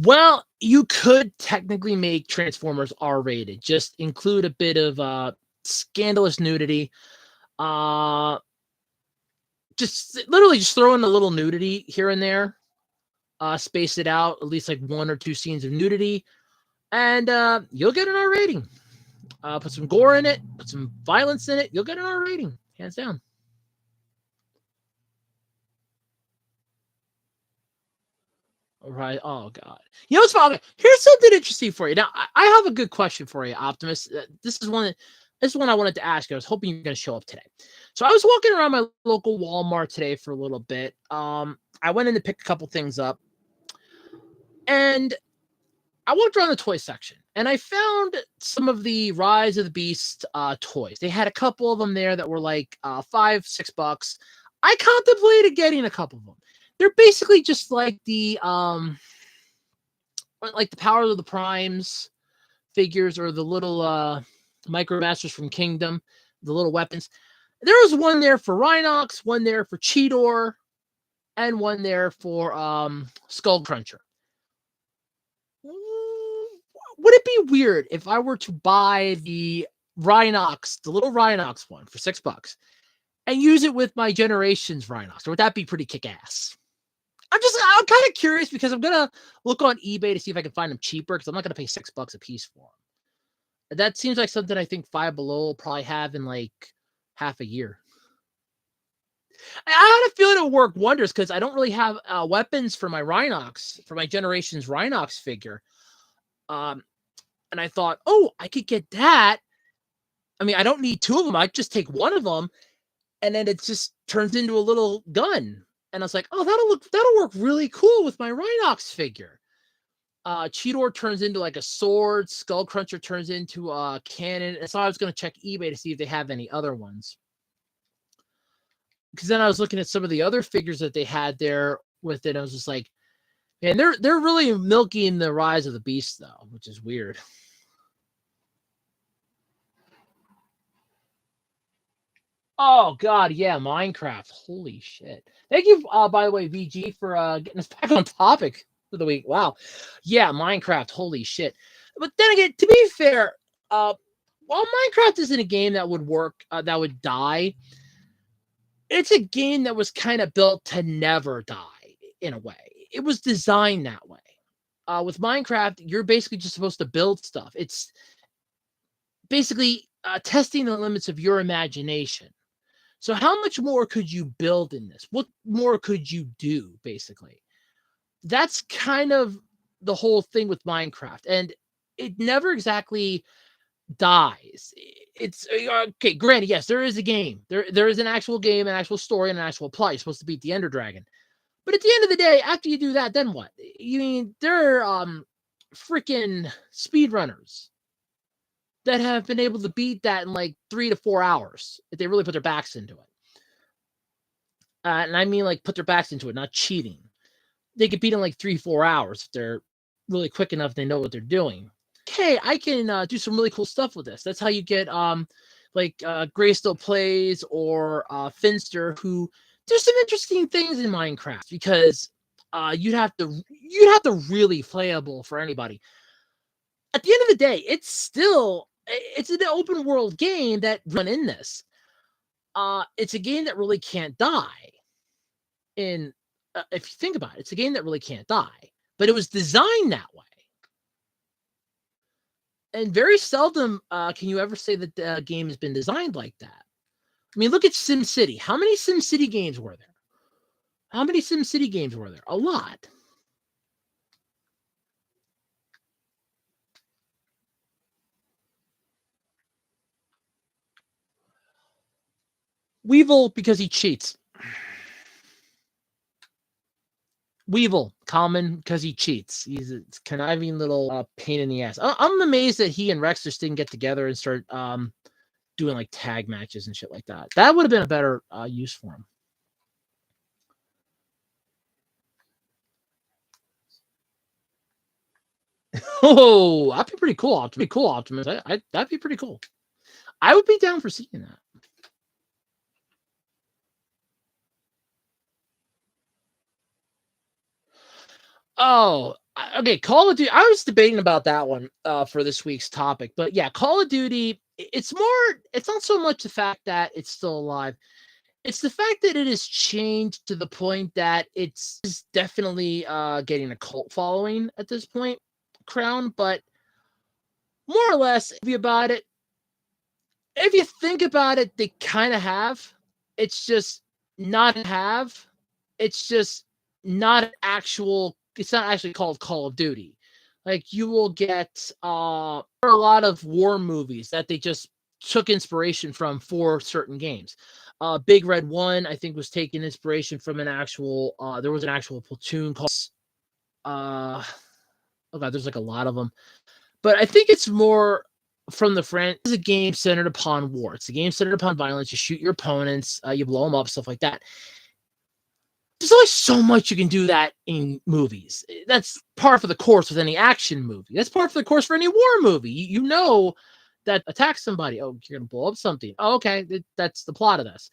Well, you could technically make Transformers R-rated. Just include a bit of scandalous nudity. Uh just literally just throw in a little nudity here and there. Space it out, at least like one or two scenes of nudity, and you'll get an R rating. Put some gore in it, put some violence in it, you'll get an R rating, hands down. All right. Oh God. You know what's wrong? Here's something interesting for you. Now, I have a good question for you, Optimus. This is one I wanted to ask you. I was hoping you were going to show up today. So I was walking around my local Walmart today for a little bit. I went in to pick a couple things up, and I walked around the toy section, and I found some of the Rise of the Beast toys. They had a couple of them there that were like $5-6. I contemplated getting a couple of them. They're basically just like the Power of the Primes figures, or the little Micro Masters from Kingdom, the little weapons. There was one there for Rhinox, one there for Cheetor, and one there for Skull Cruncher. Would it be weird if I were to buy the Rhinox, the little Rhinox one for $6 and use it with my Generations Rhinox? Or would that be pretty kick-ass? I'm kind of curious because I'm going to look on eBay to see if I can find them cheaper, because I'm not going to pay $6 a piece for them. That seems like something I think Five Below will probably have in like half a year. I had a feeling it would work wonders because I don't really have weapons for my Rhinox, for my Generations Rhinox figure. And I thought, oh, I could get that. I mean, I don't need two of them. I just take one of them, and then it just turns into a little gun. And I was like, oh, that'll work really cool with my Rhinox figure. Cheetor turns into like a sword. Skull Cruncher turns into a cannon. And so I was going to check eBay to see if they have any other ones. Because then I was looking at some of the other figures that they had there with it. I was just like, man, they're really milking the Rise of the Beast though, which is weird. Oh God, yeah, Minecraft. Holy shit! Thank you, by the way, VG, for getting us back on topic for the week. Wow, yeah, Minecraft. Holy shit! But then again, to be fair, while Minecraft isn't a game that would work, that would die, it's a game that was kind of built to never die in a way. It was designed that way. With Minecraft, you're basically just supposed to build stuff. It's basically testing the limits of your imagination. So how much more could you build in this? What more could you do, basically? That's kind of the whole thing with Minecraft. And it never exactly dies. it's okay. Granted, yes, there is a game. There is an actual game, an actual story, and an actual plot. You're supposed to beat the Ender Dragon. But at the end of the day, after you do that, then what? You mean there are freaking speedrunners that have been able to beat that in like 3 to 4 hours if they really put their backs into it. And I mean like put their backs into it, not cheating. They could beat in like 3-4 hours if they're really quick enough. They know what they're doing. Okay, I can do some really cool stuff with this. That's how you get Greystone Plays or Finster, who there's some interesting things in Minecraft because you'd have to really playable for anybody. At the end of the day, it's an open world game that run in this. It's a game that really can't die. In if you think about it, it's a game that really can't die, but it was designed that way. And very seldom can you ever say that the game has been designed like that. I mean, look at SimCity. How many SimCity games were there? How many SimCity games were there? A lot. Weevil, because he cheats. Weevil, common because he cheats. He's a conniving little pain in the ass. I'm amazed that he and Rex just didn't get together and start doing like tag matches and shit like that. That would have been a better use for him. Oh, that'd be pretty cool. Optimus. That'd be pretty cool. I would be down for seeing that. Oh, okay. Call of Duty. I was debating about that one for this week's topic, but yeah, Call of Duty. It's not so much the fact that it's still alive. It's the fact that it has changed to the point that it's definitely getting a cult following at this point, Crown. But more or less, if you think about it, they kind of have. It's just not have. It's just not an actual. It's not actually called Call of Duty. Like you will get there are a lot of war movies that they just took inspiration from for certain games. Big Red 1, I think, was taking inspiration from an actual. There was an actual platoon called. Oh god, there's like a lot of them, but I think it's more from the friend. It's a game centered upon war. It's a game centered upon violence. You shoot your opponents, you blow them up, stuff like that. There's only so much you can do that in movies. That's par for the course with any action movie. That's par for the course for any war movie. You know that attack somebody. Oh, you're gonna blow up something. Oh, okay, that's the plot of this.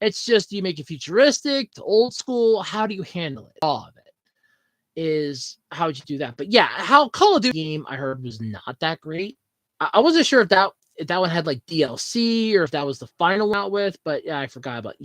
It's just, you make it futuristic, old school. How do you handle it? All of it is how would you do that? But yeah, how Call of Duty game I heard was not that great. I wasn't sure if that one had like DLC or if that was the final one out with. But yeah, I forgot about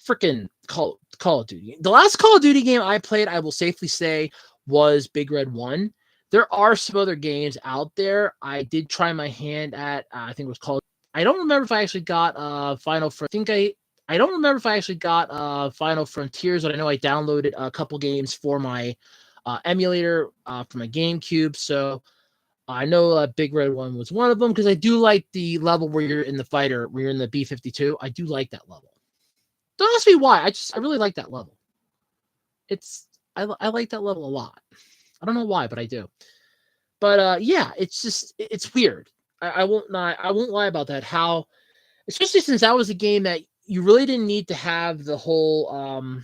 freaking Call of Duty. The last Call of Duty game I played, I will safely say, was Big Red 1. There are some other games out there. I did try my hand at, I think it was called, I don't remember if I actually got Final Frontier. I don't remember if I actually got Final Frontiers, but I know I downloaded a couple games for my emulator for my GameCube. So I know Big Red 1 was one of them because I do like the level where you're in the fighter, where you're in the B-52. I do like that level. Don't ask me why. I really like that level. I like that level a lot. I don't know why, but I do. But yeah, it's weird. I won't lie about that. How, especially since that was a game that you really didn't need to have the whole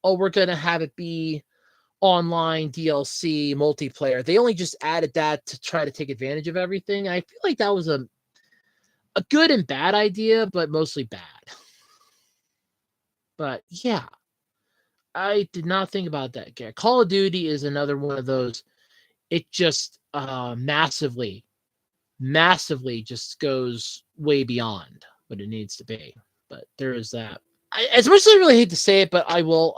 we're gonna have it be online DLC multiplayer. They only just added that to try to take advantage of everything. I feel like that was a good and bad idea, but mostly bad. But yeah, I did not think about that. Call of Duty is another one of those. It just massively just goes way beyond what it needs to be. But there is that. As much as I really hate to say it, but I will.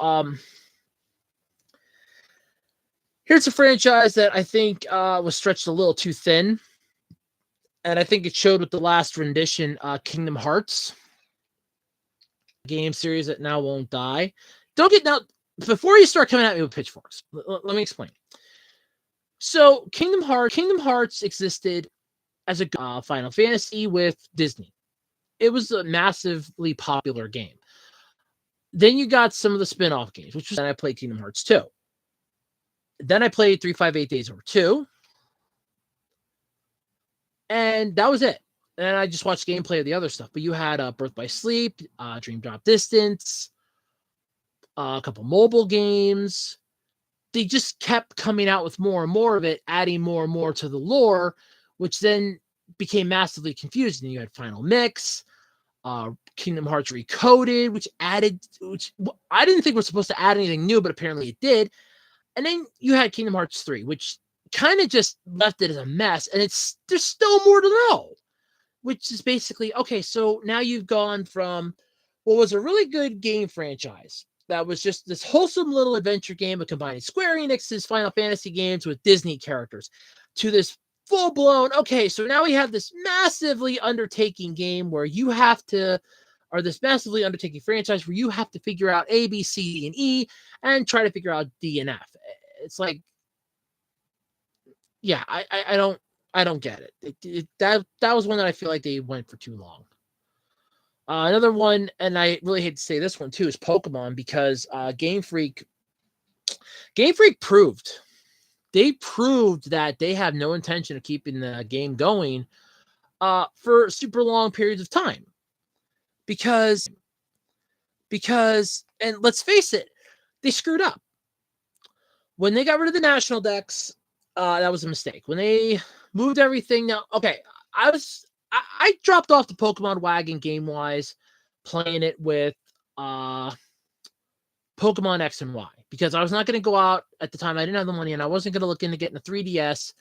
Here's a franchise that I think was stretched a little too thin, and I think it showed with the last rendition, Kingdom Hearts. Game series that now won't die. Don't get now before you start coming at me with pitchforks. Let me explain. So Kingdom Hearts existed as a Final Fantasy with Disney. It was a massively popular game. Then you got some of the spin-off games, which was then I played Kingdom Hearts 2. Then I played 358 Days Over 2. And that was it. And I just watched gameplay of the other stuff. But you had Birth by Sleep, Dream Drop Distance, a couple mobile games. They just kept coming out with more and more of it, adding more and more to the lore, which then became massively confusing. You had Final Mix, Kingdom Hearts Recoded, which I didn't think was supposed to add anything new, but apparently it did. And then you had Kingdom Hearts 3, which kind of just left it as a mess. And there's still more to know, which is basically, okay, so now you've gone from what was a really good game franchise that was just this wholesome little adventure game of combining Square Enix's Final Fantasy games with Disney characters to this full-blown, okay, so now we have this massively undertaking game where you have to, or this massively undertaking franchise where you have to figure out A, B, C, D, and E, and try to figure out D and F. It's like, yeah, I don't get it. That was one that I feel like they went for too long. Another one, and I really hate to say this one too, is Pokemon, because Game Freak proved that they have no intention of keeping the game going for super long periods of time. Because, and let's face it, they screwed up. When they got rid of the national decks, that was a mistake. When they moved everything now, okay, I dropped off the Pokemon wagon game-wise, playing it with Pokemon X and Y, because I was not going to go out at the time. I didn't have the money, and I wasn't going to look into getting a 3DS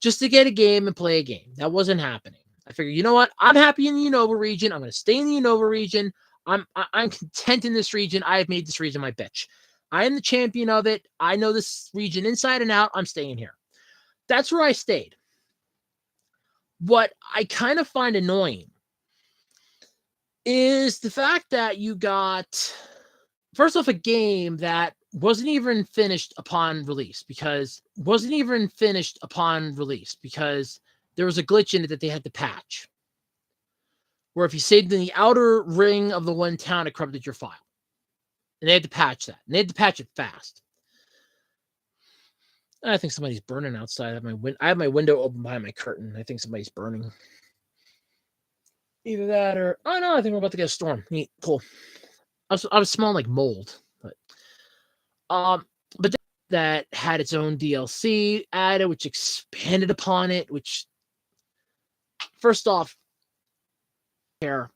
just to get a game and play a game. That wasn't happening. I figured, you know what? I'm happy in the Unova region. I'm going to stay in the Unova region. I'm content in this region. I have made this region my bitch. I am the champion of it. I know this region inside and out. I'm staying here. That's where I stayed. What I kind of find annoying is the fact that you got, first off, a game that wasn't even finished upon release because there was a glitch in it that they had to patch. Where if you saved in the outer ring of the one town, it corrupted your file. And they had to patch that. And they had to patch it fast. I think somebody's burning outside. I have my window open behind my curtain. I think somebody's burning. Either that or, oh no, I think we're about to get a storm. Neat, cool. I was smelling like mold, but that had its own DLC added, which expanded upon it. Which, first off, care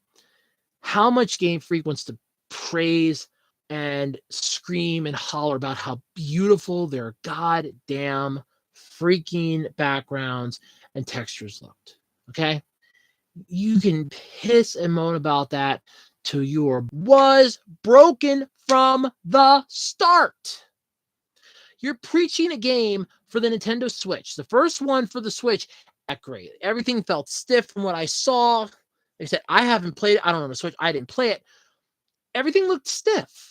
how much Game Freak wants to praise and scream and holler about how beautiful their goddamn freaking backgrounds and textures looked. Okay? You can piss and moan about that till you was broken from the start. You're preaching a game for the Nintendo Switch. The first one for the Switch, that great. Everything felt stiff from what I saw. They said, I haven't played it. I don't know the Switch. I didn't play it. Everything looked stiff.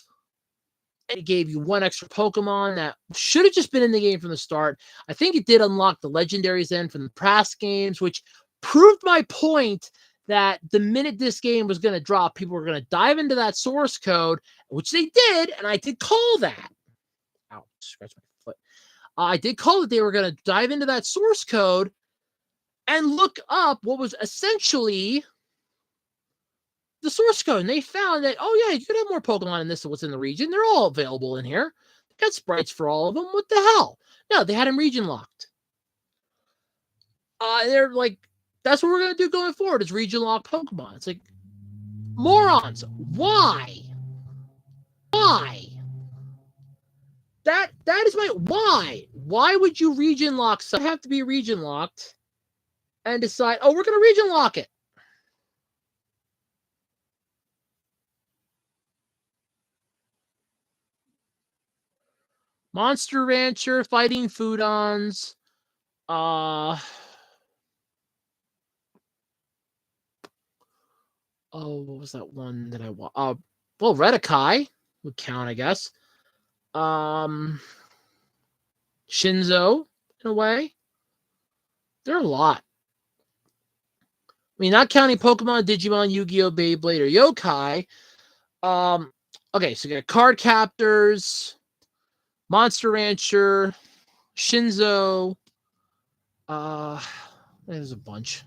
It gave you one extra Pokemon that should have just been in the game from the start. I think it did unlock the legendaries then from the past games, which proved my point that the minute this game was going to drop, people were going to dive into that source code, which they did, and I did call that. Ow, scratch my foot. I did call that they were going to dive into that source code and look up what was essentially the source code, and they found that, oh yeah, you could have more Pokemon in this than what's in the region. They're all available in here. They got sprites for all of them. What the hell? No, they had them region locked. They're like, that's what we're gonna do going forward is region lock Pokemon. It's like, morons. Why? That is my why. Why would you region lock something? Have to be region locked and decide, oh, we're gonna region lock it. Monster Rancher, Fighting Foodons, oh, what was that one that I want? Well, Redikai would count, I guess. Shinzo, in a way. There are a lot. mean, not counting Pokemon, Digimon, Yu-Gi-Oh, Beyblade, or Yokai. Okay, so you got Card Captors, Monster Rancher, Shinzo. There's a bunch.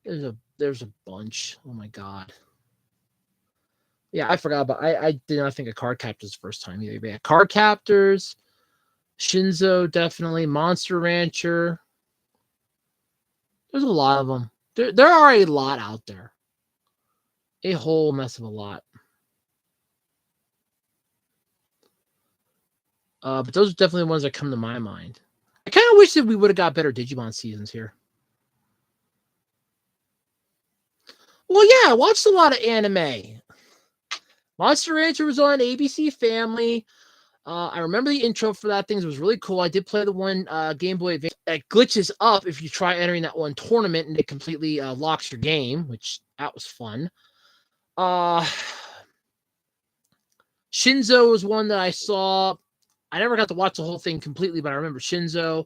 There's a bunch. Oh my god. Yeah, I forgot about. I did not think of Card Captors the first time either. But yeah, Card Captors, Shinzo, definitely Monster Rancher. There's a lot of them. There are a lot out there. A whole mess of a lot. But those are definitely the ones that come to my mind. I kind of wish that we would have got better Digimon seasons here. Well, yeah, I watched a lot of anime. Monster Rancher was on ABC Family. I remember the intro for that thing. It was really cool. I did play the one Game Boy Advance that glitches up if you try entering that one tournament and it completely locks your game, which that was fun. Shinzo was one that I saw. I never got to watch the whole thing completely, but I remember Shinzo.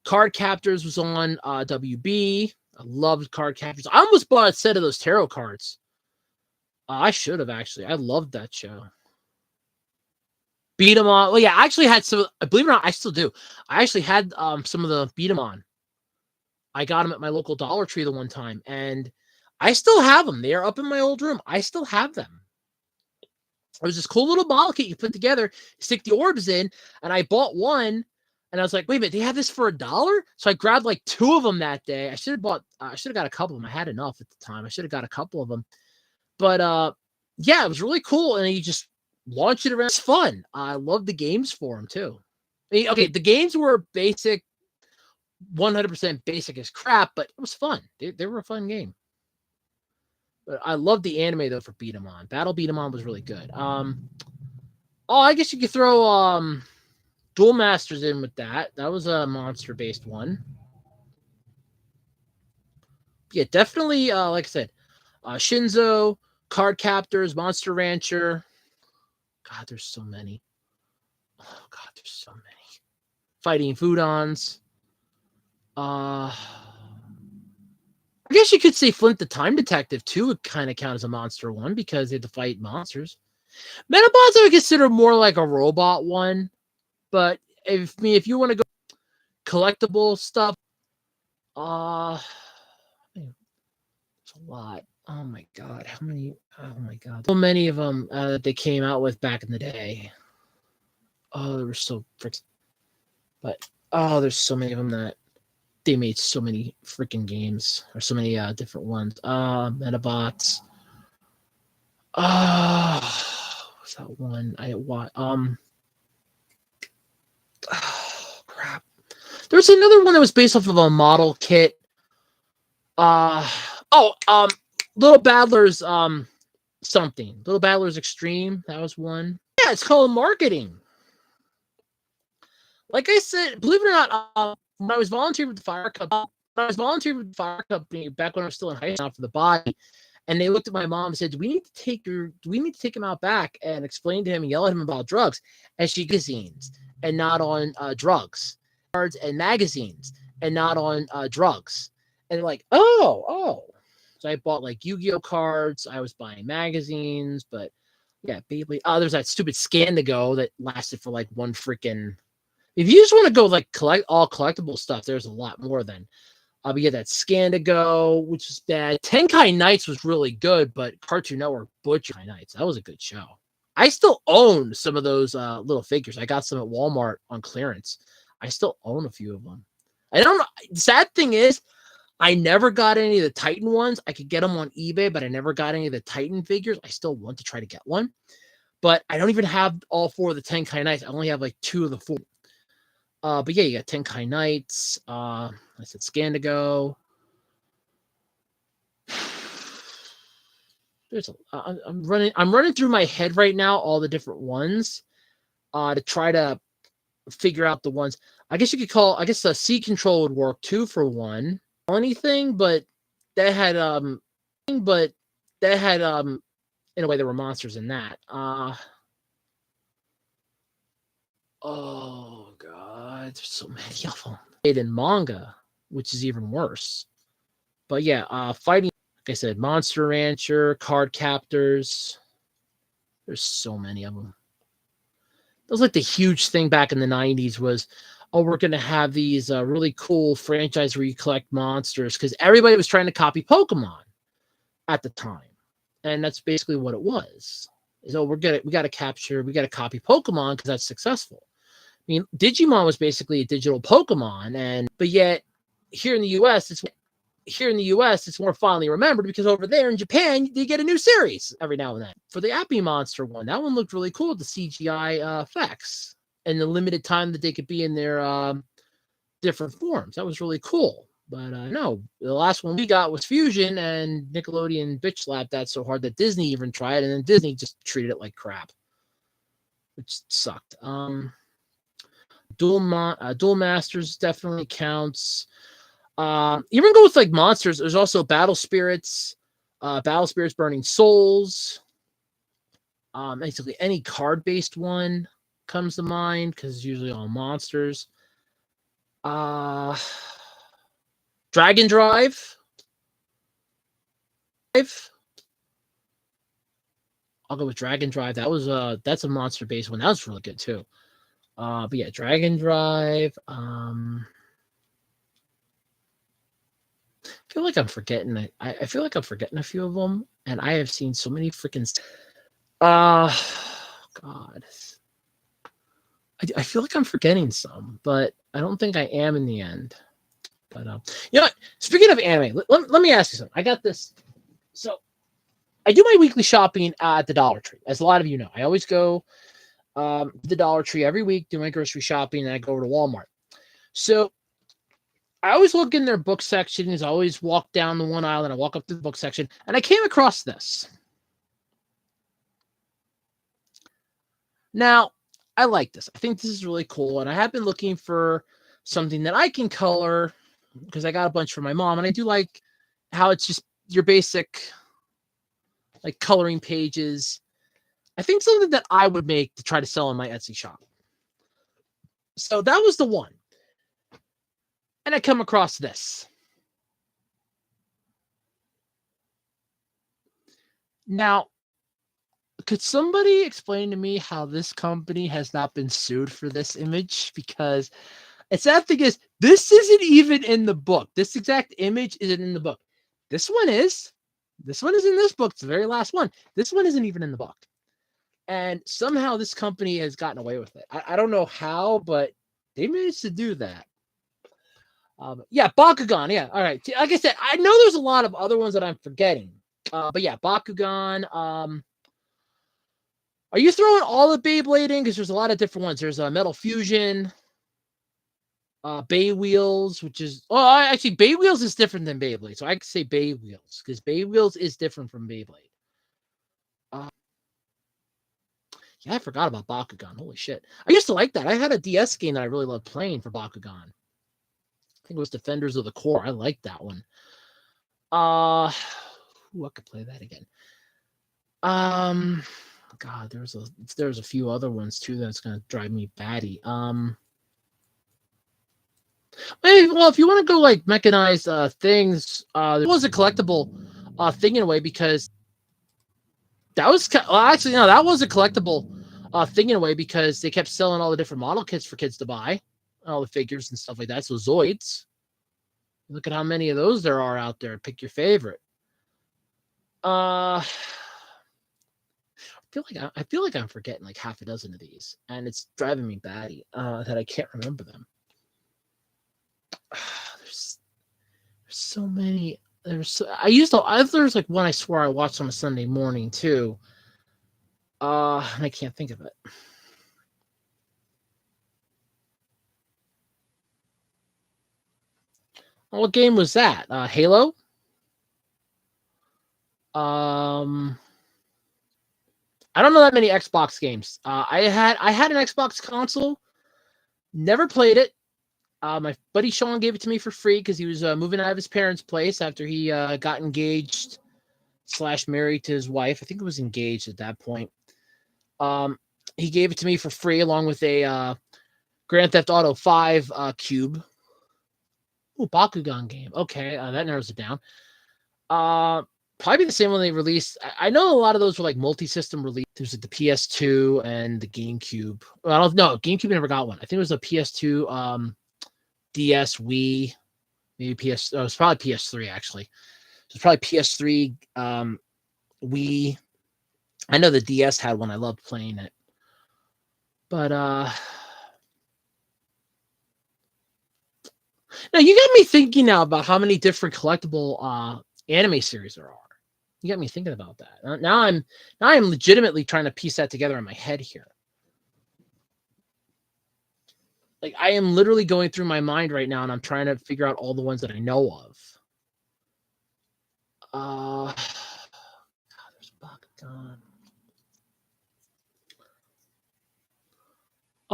Card Captors was on WB. I loved Card Captors. I almost bought a set of those tarot cards. I should have actually. I loved that show. Beat 'em on. Well, yeah, I actually had some. Believe it or not, I still do. I actually had some of the Beat 'em on. I got them at my local Dollar Tree the one time, and I still have them. They are up in my old room. I still have them. It was this cool little model kit you put together, stick the orbs in, and I bought one, and I was like, wait a minute, they have this for $1? So I grabbed like 2 of them that day. I should have got a couple of them. I had enough at the time. I should have got a couple of them. But yeah, it was really cool, and you just launch it around. It's fun. I love the games for them too. I mean, okay, the games were basic, 100% basic as crap, but it was fun. They were a fun game. But I love the anime though for Beat 'em On. Battle Beat 'em On was really good. I guess you could throw Duel Masters in with that. That was a monster based one. Yeah, definitely. Like I said, Shinzo, Card Captors, Monster Rancher. God, there's so many. Oh God, there's so many. Fighting Foodons. I guess you could say Flint the Time Detective too would kind of count as a monster one because they had to fight monsters. Metabots I would consider more like a robot one, but if you want to go collectible stuff, it's a lot. Oh my god, how many? Oh my god, so many of them that they came out with back in the day. Oh, there were so freaking. But there's so many of them that they made so many freaking games or so many different ones. Metabots. What's that one? Crap. There's another one that was based off of a model kit. Little Battlers something. Little Battlers Extreme. That was one. Yeah, it's called marketing. Like I said, believe it or not, when I was volunteering with the fire company, back when I was still in high school for the body, and they looked at my mom and said, do we need to take him out back and explain to him and yell at him about drugs? And she magazines and not on drugs. Cards and magazines and not on drugs. And they're like, oh. So I bought like Yu-Gi-Oh cards. I was buying magazines, but yeah, Beyblade. There's that stupid Scandigo that lasted for like one freaking. If you just want to go like collect all collectible stuff, there's a lot more than. We get that Scandigo, which is bad. Tenkai Knights was really good, but Cartoon Network butchered Knights. That was a good show. I still own some of those little figures. I got some at Walmart on clearance. I still own a few of them. I don't know. The sad thing is, I never got any of the Titan ones. I could get them on eBay, but I never got any of the Titan figures. I still want to try to get one. But I don't even have all 4 of the Tenkai Knights. I only have like 2 of the 4. But yeah, you got Tenkai Knights. I said Scandigo. I'm running through my head right now all the different ones to try to figure out the ones. I guess you could call. I guess the Sea Control would work 2 for 1. Anything, but that had in a way there were monsters in that. Oh god, there's so many of them. Made in manga, which is even worse. But yeah, fighting, like I said, Monster Rancher, Card Captors. There's so many of them. That was like the huge thing back in the 90s was, oh, we're going to have these really cool franchise where you collect monsters because everybody was trying to copy Pokemon at the time. And that's basically what it was. Is, oh, we got to copy Pokemon because that's successful. I mean, Digimon was basically a digital Pokemon, but yet here in the US, it's more fondly remembered because over there in Japan, they get a new series every now and then. For the Appy Monster one, that one looked really cool with the CGI effects and the limited time that they could be in their different forms. That was really cool. But no, the last one we got was Fusion, and Nickelodeon bitch slapped that so hard that Disney even tried, and then Disney just treated it like crap, which sucked. Duel Masters definitely counts. Even go with like monsters. There's also Battle Spirits Burning Souls. Basically any card-based one comes to mind because it's usually all monsters. Dragon Drive. I'll go with Dragon Drive. That's a monster-based one. That was really good too. But yeah, Dragon Drive. I feel like I'm forgetting. I feel like I'm forgetting a few of them, and I have seen so many freaking. God. I feel like I'm forgetting some, but I don't think I am in the end. But you know what? Speaking of anime, let me ask you something. I got this. So I do my weekly shopping at the Dollar Tree, as a lot of you know. I always go to the Dollar Tree every week, do my grocery shopping, and I go over to Walmart. So I always look in their book sections. I always walk down the one aisle and I walk up to the book section, and I came across this. Now, I like this. I think this is really cool, and I have been looking for something that I can color because I got a bunch for my mom, and I do like how it's just your basic like coloring pages. I think something that I would make to try to sell in my Etsy shop. So that was the one. And I come across this. Now, could somebody explain to me how this company has not been sued for this image? Because it's that thing is, this isn't even in the book. This exact image isn't in the book. This one is. This one is in this book. It's the very last one. This one isn't even in the book. And somehow this company has gotten away with it. I don't know how, but they managed to do that. Yeah, Bakugan. Yeah, all right. Like I said, I know there's a lot of other ones that I'm forgetting. But yeah, Bakugan. Are you throwing all the Beyblade in? Because there's a lot of different ones. There's Metal Fusion, Bay Wheels, which is actually Bay Wheels is different than Beyblade, so I could say Bay Wheels because Bay Wheels is different from Beyblade. Yeah, I forgot about Bakugan. Holy shit. I used to like that. I had a DS game that I really loved playing for Bakugan. I think it was Defenders of the Core. I liked that one. I could play that again. God, there's a few other ones too that's gonna drive me batty. Well, if you want to go like mechanized things, there was a collectible thing in a way because that was that was a collectible thing in a way because they kept selling all the different model kits for kids to buy, all the figures and stuff like that. So Zoids, look at how many of those there are out there. Pick your favorite. I feel like I'm forgetting like half a dozen of these, and it's driving me batty that I can't remember them. There's so many. There's like one I swear I watched on a Sunday morning too. And I can't think of it. Well, what game was that? Halo? I don't know that many Xbox games. I had an Xbox console, never played it. My buddy Sean gave it to me for free because he was moving out of his parents' place after he got engaged / married to his wife. I think it was engaged at that point. He gave it to me for free along with a Grand Theft Auto 5 cube. Ooh, Bakugan game. Okay, that narrows it down. Probably the same one they released. I know a lot of those were like multi-system release. There's like the PS2 and the GameCube. Well, I don't know. GameCube never got one. I think it was a PS2, DS, Wii, maybe PS. Oh, it was probably PS3 actually. So it's probably PS3, Wii. I know the DS had one. I loved playing it. But now you got me thinking now about how many different collectible anime series there are. You got me thinking about that. Now I'm legitimately trying to piece that together in my head here. Like I am literally going through my mind right now, and I'm trying to figure out all the ones that I know of. God, there's Bakugan.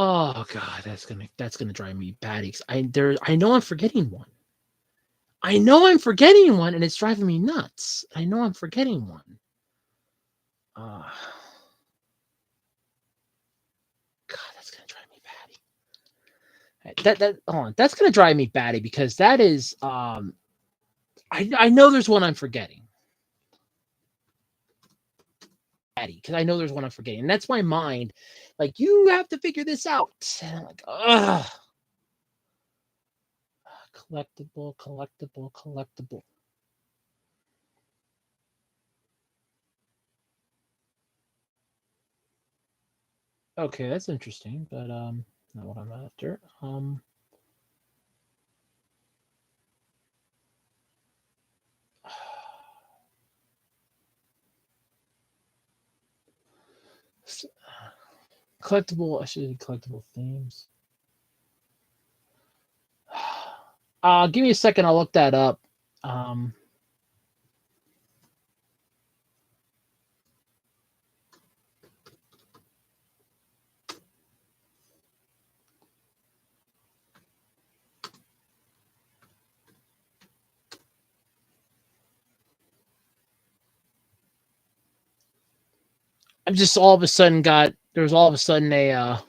Oh god, that's gonna drive me batty. I know I'm forgetting one. I know I'm forgetting one, and it's driving me nuts. I know I'm forgetting one. God, that's gonna drive me batty. Hold on, that's gonna drive me batty because that is I know there's one I'm forgetting. Because I know there's one I'm forgetting, and that's my mind. Like you have to figure this out. And I'm like, ugh. Collectible. Okay, that's interesting, but not what I'm after. Collectible. I should do collectible themes. Give me a second. I'll look that up. I'm just all of a sudden there was all of a sudden a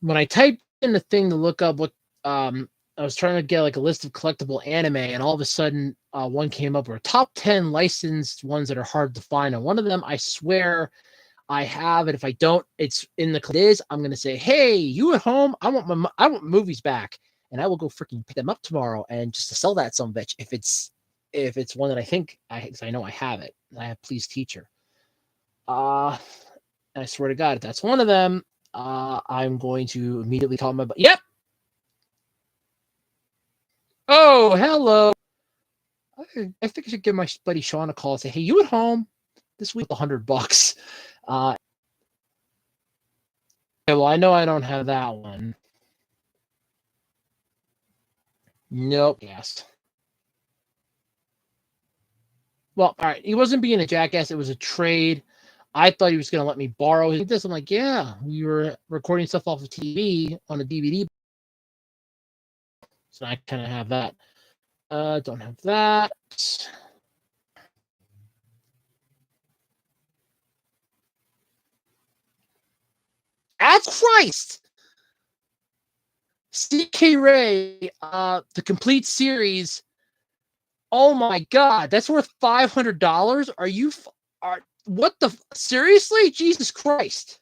when I typed in the thing to look up what I was trying to get like a list of collectible anime, and all of a sudden one came up where top 10 licensed ones that are hard to find, and one of them I swear I have, and if I don't, it's in the quiz. I'm gonna say, hey, you at home? I want movies back, and I will go freaking pick them up tomorrow, and just to sell that some bitch if it's one that I know I have it. I have Please Teacher. I swear to God, if that's one of them, I'm going to immediately call my. Yep. Oh, hello. I think I should give my buddy Sean a call and say, hey, you at home? This week, $100. Okay, well, I know I don't have that one. Nope. Yes. Well, all right. He wasn't being a jackass. It was a trade. I thought he was going to let me borrow this. I'm like, yeah, we were recording stuff off of TV on a DVD. So I kind of have that. Don't have that. As Christ! CK Ray, the complete series. Oh my God, that's worth $500. What the seriously? Jesus Christ!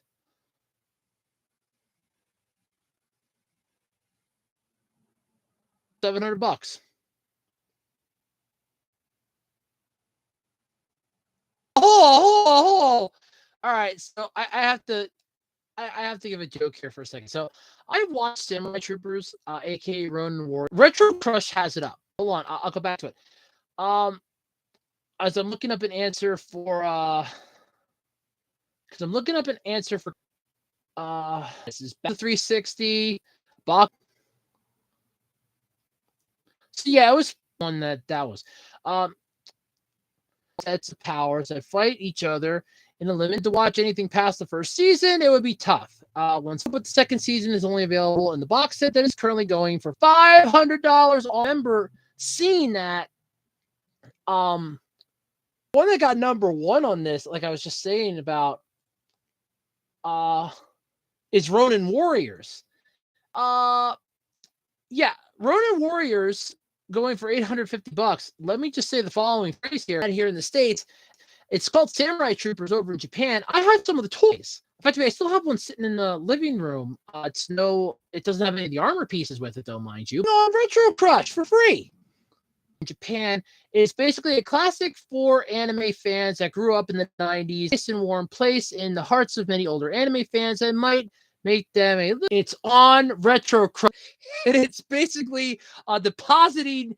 $700. Oh, all right. So I have to give a joke here for a second. So I watched Samurai Troopers, aka Ronin War. Retro Crush has it up. Hold on, I'll go back to it. As I'm looking up an answer for because I'm looking up an answer for this is back to 360 Bach. So yeah, it was one that was sets of powers that fight each other in a limit. To watch anything past the first season, it would be tough. But the second season is only available in the box set that is currently going for $500. I remember seeing that. One that got number one on this, like I was just saying about, is Ronin Warriors. yeah, Ronin Warriors going for $850. Let me just say the following phrase here in the States. It's called Samurai Troopers over in Japan. I had some of the toys. In fact, I still have one sitting in the living room. It doesn't have any of the armor pieces with it, though, mind you. No, on Retro Crush for free. In Japan, it's basically a classic for anime fans that grew up in the 90s. Nice and warm place in the hearts of many older anime fans that might make them it's on Retro Crush. And it's basically depositing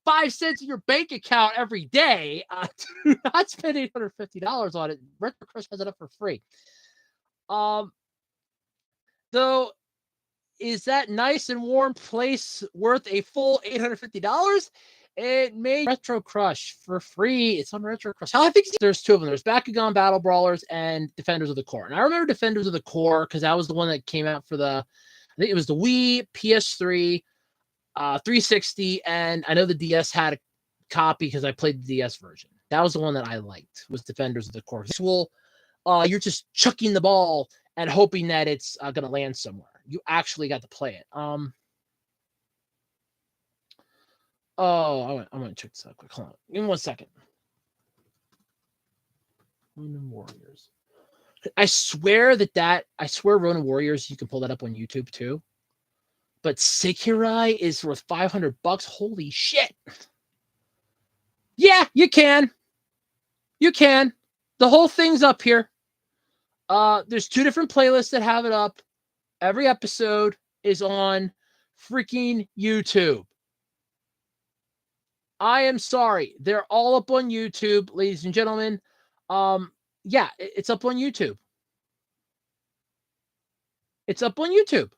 5 cents in your bank account every day. Do not spend $850 on it. Retro Crush has it up for free. Though, is that nice and warm place worth a full $850? It made Retro Crush for free. It's on Retro Crush. I think there's two of them. There's Bakugan Battle Brawlers and Defenders of the Core. And I remember Defenders of the Core because that was the one that came out for I think it was the Wii, PS3, 360, and I know the DS had a copy because I played the DS version. That was the one that I liked, was Defenders of the Core. You're just chucking the ball and hoping that it's going to land somewhere. You actually got to play it. I'm going to check this out quick. Hold on. Give me 1 second. Ronin Warriors. I swear Ronin Warriors, you can pull that up on YouTube too. But Sekirai is worth $500. Holy shit. Yeah, you can. You can. The whole thing's up here. There's 2 different playlists that have it up. Every episode is on freaking YouTube. I am sorry. They're all up on YouTube, ladies and gentlemen. Yeah, it's up on YouTube. It's up on YouTube.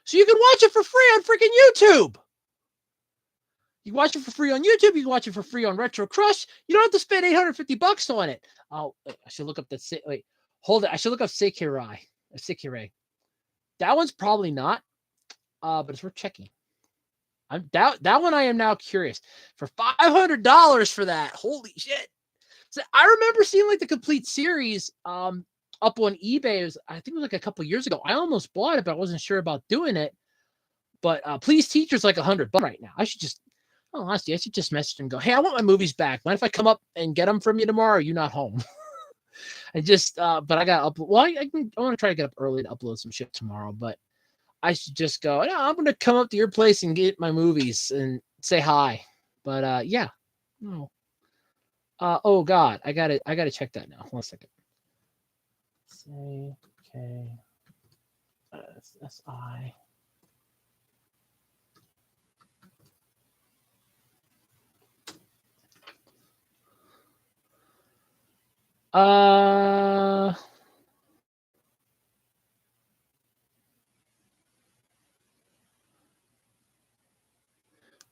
So you can watch it for free on freaking YouTube. You can watch it for free on YouTube. You can watch it for free on Retro Crush. You don't have to spend $850 on it. Oh, I should look up that. Wait, hold it. I should look up Sekirai. That one's probably not, but it's worth checking. That one I am now curious. For $500 for that. Holy shit. So I remember seeing like the complete series up on eBay. I think it was like a couple years ago. I almost bought it, but I wasn't sure about doing it. But Please Teacher's like $100 right now. I should just message and go, hey, I want my movies back. Mind if I come up and get them from you tomorrow? Or are you not home? But I got upload. Well, I want to try to get up early to upload some shit tomorrow, but I should just go, no, I'm going to come up to your place and get my movies and say hi. But yeah. No. Oh God, I got to check that now. 1 second. Say, okay. SSI.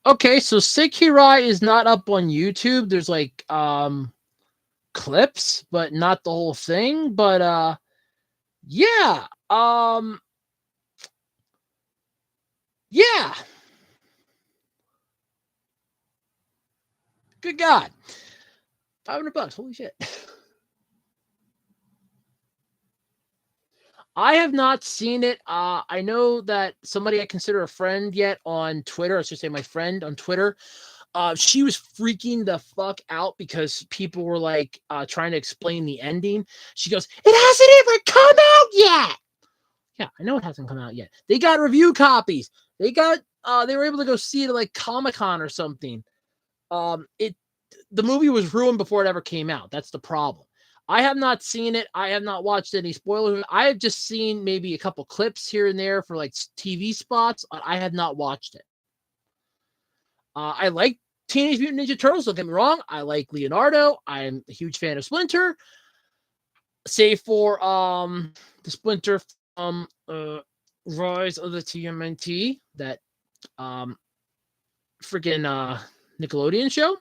Okay, so Sekirai is not up on YouTube. There's like clips, but not the whole thing. But yeah. Yeah. Good God. $500. Holy shit. I have not seen it. I know that somebody I consider a friend yet on Twitter, I should say my friend on Twitter, she was freaking the fuck out because people were like trying to explain the ending. She goes, it hasn't even come out yet. Yeah, I know it hasn't come out yet. They got review copies. They were able to go see it at like Comic-Con or something. The movie was ruined before it ever came out. That's the problem. I have not seen it. I have not watched any spoilers. I have just seen maybe a couple clips here and there for like TV spots. I have not watched it. I like Teenage Mutant Ninja Turtles. Don't get me wrong. I like Leonardo. I'm a huge fan of Splinter. Save for the Splinter from Rise of the TMNT, that freaking Nickelodeon show.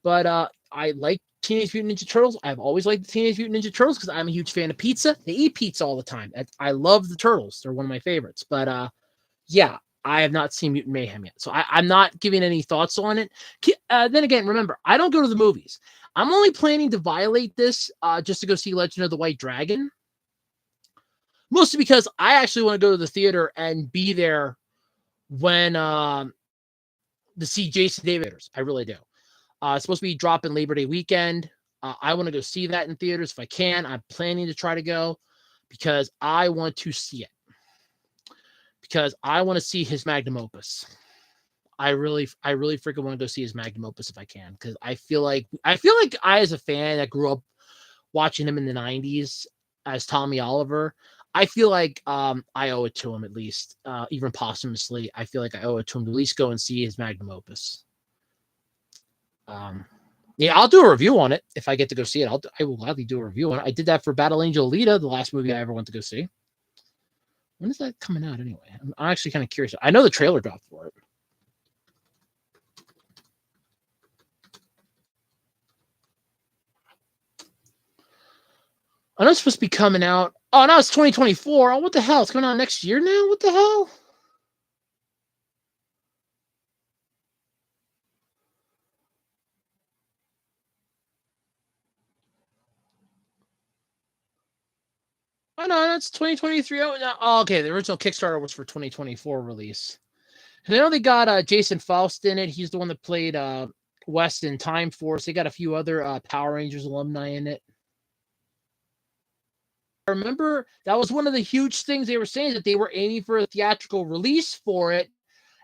But I like Teenage Mutant Ninja Turtles. I've always liked the Teenage Mutant Ninja Turtles because I'm a huge fan of pizza. They eat pizza all the time. I love the Turtles. They're one of my favorites. But yeah, I have not seen Mutant Mayhem yet. So I'm not giving any thoughts on it. Then again, remember, I don't go to the movies. I'm only planning to violate this just to go see Legend of the White Dragon. Mostly because I actually want to go to the theater and be there when to see Jason David. I really do. It's supposed to be dropping Labor Day weekend. I want to go see that in theaters if I can. I'm planning to try to go because I want to see it. Because I want to see his magnum opus. I really freaking want to go see his magnum opus if I can. Because I feel like I, as a fan that grew up watching him in the 90s as Tommy Oliver, I feel like I owe it to him at least, even posthumously. I feel like I owe it to him to at least go and see his magnum opus. Yeah, I'll do a review on it if I get to go see it. I will gladly do a review on it. I did that for Battle Angel Alita, the last movie I ever went to go see. When is that coming out anyway? I'm actually kind of curious. I know the trailer dropped for it. I know it's supposed to be coming out. Oh, no, it's 2024. Oh, what the hell? It's coming out next year now? What the hell? Oh, no, that's 2023. Oh, no. Oh, okay, the original Kickstarter was for 2024 release. And I know they got Jason Faust in it. He's the one that played West in Time Force. They got a few other Power Rangers alumni in it. I remember that was one of the huge things they were saying, that they were aiming for a theatrical release for it,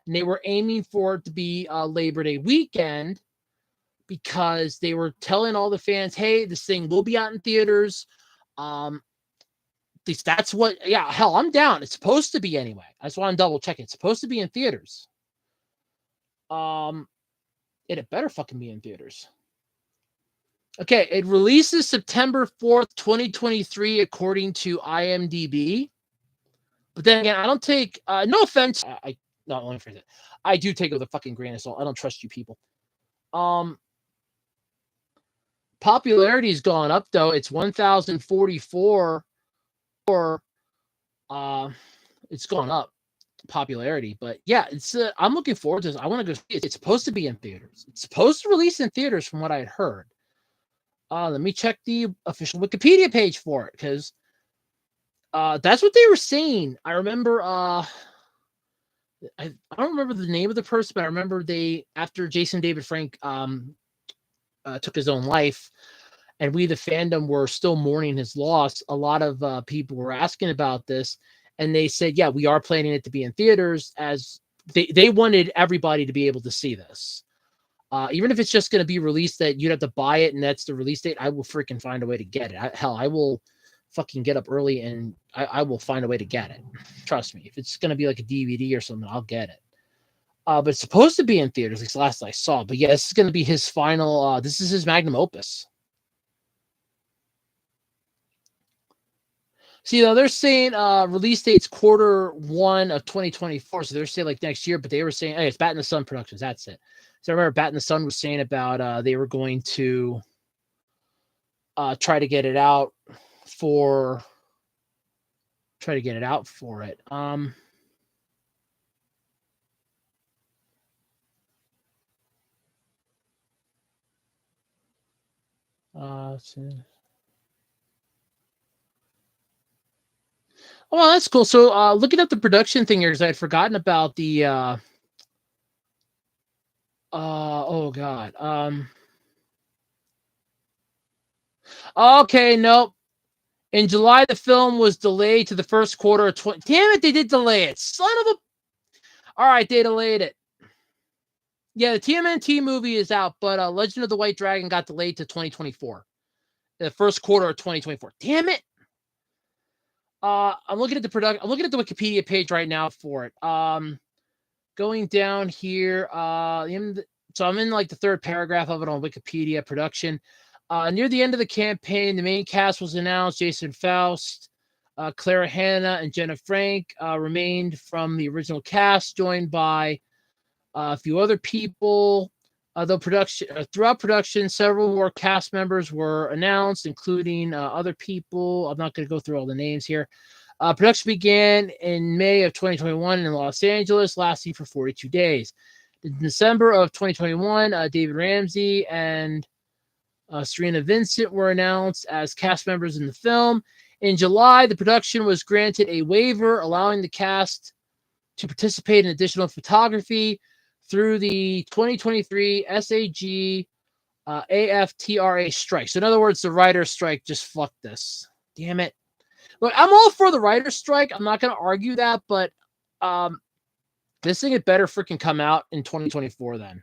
and they were aiming for it to be Labor Day weekend because they were telling all the fans, hey, this thing will be out in theaters. At least that's what, yeah, hell, I'm down. It's supposed to be anyway. I just want to double check. It's supposed to be in theaters. It better fucking be in theaters. Okay, it releases September 4th, 2023, according to IMDb. But then again, I don't take, no offense, I not only for it. I do take it with a fucking grain of salt. I don't trust you people. Popularity's gone up though. It's 1,044. It's gone up popularity, but yeah, it's. I'm looking forward to this. I want to go see it. It's supposed to be in theaters. It's supposed to release in theaters, from what I had heard. Let me check the official Wikipedia page for it because that's what they were saying. I remember. I don't remember the name of the person, but I remember after Jason David Frank took his own life, and we the fandom were still mourning his loss. A lot of people were asking about this, and they said, "Yeah, we are planning it to be in theaters." As they wanted everybody to be able to see this, even if it's just going to be released that you'd have to buy it, and that's the release date. I will freaking find a way to get it. I will fucking get up early and I will find a way to get it. Trust me. If it's going to be like a DVD or something, I'll get it. But it's supposed to be in theaters, at least last I saw. But yeah, this is going to be his final. This is his magnum opus. See, though, they're saying release date's Q1 of 2024. So they're saying like next year, but they were saying, hey, it's Bat in the Sun Productions. That's it. So I remember Bat in the Sun was saying about they were going to try to get it out for it. Well, that's cool. So looking at the production thing here, because I had forgotten about the oh god. Okay, nope. In July, the film was delayed to the first quarter of 20. Damn it, they did delay it. Son of a. All right, they delayed it. Yeah, the TMNT movie is out, but Legend of the White Dragon got delayed to 2024. The first quarter of 2024. Damn it. I'm looking at the production. I'm looking at the Wikipedia page right now for it. Going down here, so I'm in like the third paragraph of it on Wikipedia production. Near the end of the campaign, the main cast was announced. Jason Faust, Clara Hanna, and Jenna Frank remained from the original cast, joined by a few other people. Throughout production, several more cast members were announced, including other people. I'm not going to go through all the names here. Production began in May of 2021 in Los Angeles, lasting for 42 days. In December of 2021, David Ramsey and Serena Vincent were announced as cast members in the film. In July, the production was granted a waiver allowing the cast to participate in additional photography through the 2023 SAG AFTRA strike. So in other words, the writer's strike just fucked this. Damn it. Look, I'm all for the writer's strike. I'm not going to argue that, but this thing had better freaking come out in 2024 then.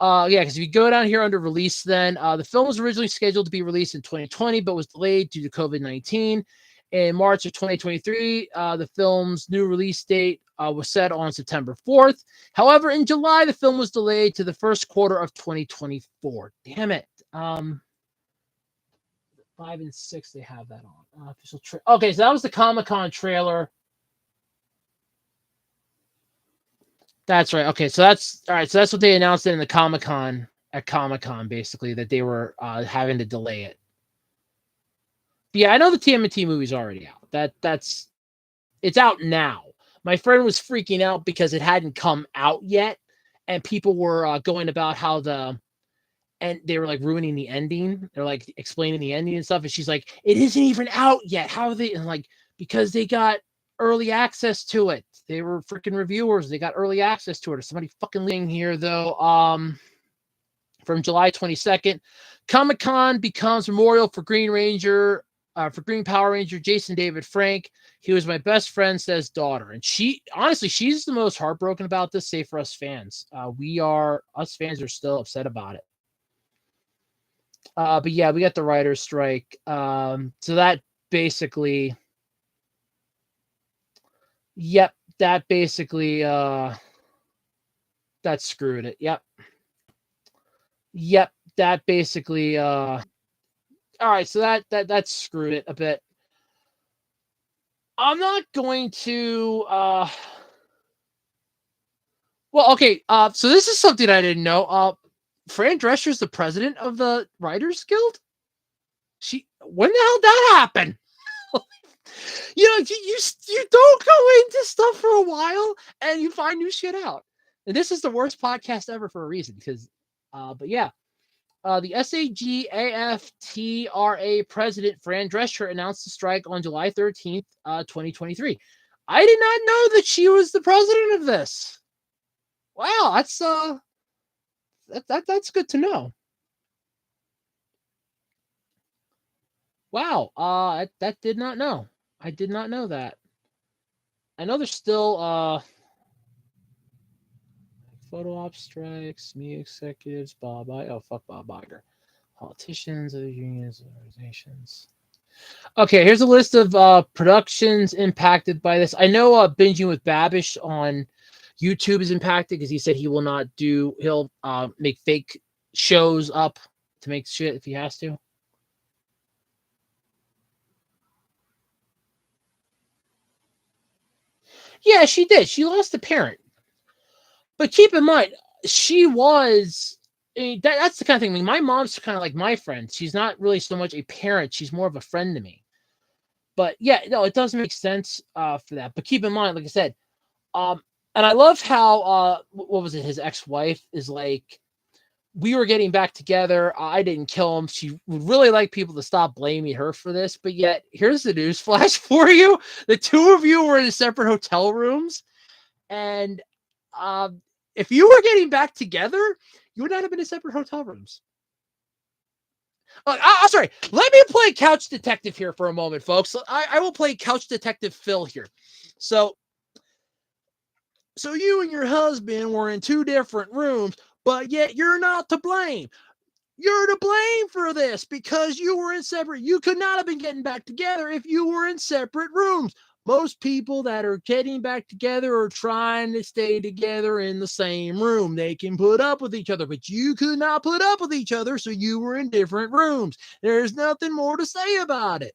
Yeah, because if you go down here under release, then the film was originally scheduled to be released in 2020, but was delayed due to COVID-19. In March of 2023, the film's new release date was set on September 4th. However, in July, the film was delayed to the first quarter of 2024. Damn it. 5 and 6, they have that on. Official okay, so that was the Comic-Con trailer. That's right. Okay, so that's all right. So that's what they announced in the Comic-Con at Comic-Con, basically, that they were having to delay it. But yeah, I know the TMNT movie's already out. It's out now. My friend was freaking out because it hadn't come out yet, and people were going about how and they were like ruining the ending. They're like explaining the ending and stuff, and she's like, "It isn't even out yet. How are they?" And like, because they got early access to it. They were freaking reviewers. They got early access to it. Or somebody fucking leaving here though. From July 22nd, Comic-Con becomes memorial for Green Ranger. For Green Power Ranger, Jason David Frank. He was my best friend, says daughter. And she's the most heartbroken about this, save for us fans. Us fans are still upset about it. But yeah, we got the writer's strike. So that basically, that basically, that screwed it. Yep, that basically, all right, so that screwed it a bit. I'm not going to well, okay, so this is something I didn't know. Fran Drescher's the president of the Writers Guild? When the hell did that happen? You don't go into stuff for a while and you find new shit out. And this is the worst podcast ever for a reason, because but yeah. The SAG-AFTRA president, Fran Drescher, announced the strike on July 13th, 2023. I did not know that she was the president of this. Wow, that's good to know. Wow, that did not know. I did not know that. I know there's still photo op strikes, media executives, Bob Iger, politicians, other unions, organizations. Okay, here's a list of productions impacted by this. I know Binging with Babish on YouTube is impacted because he said he'll make fake shows up to make shit if he has to. Yeah, she did. She lost a parent. But keep in mind, she was. That's the kind of thing. I mean, my mom's kind of like my friend. She's not really so much a parent. She's more of a friend to me. But yeah, no, it does make sense for that. But keep in mind, like I said, and I love how what was it? His ex-wife is like, we were getting back together. I didn't kill him. She would really like people to stop blaming her for this. But yet, here's the news flash for you: the two of you were in separate hotel rooms, and if you were getting back together, you would not have been in separate hotel rooms. I'm sorry. Let me play couch detective here for a moment, folks. I will play couch detective Phil here. So you and your husband were in two different rooms, but yet you're not to blame. You're to blame for this because you were in separate. You could not have been getting back together if you were in separate rooms. Most people that are getting back together are trying to stay together in the same room. They can put up with each other, but you could not put up with each other, so you were in different rooms. There's nothing more to say about it.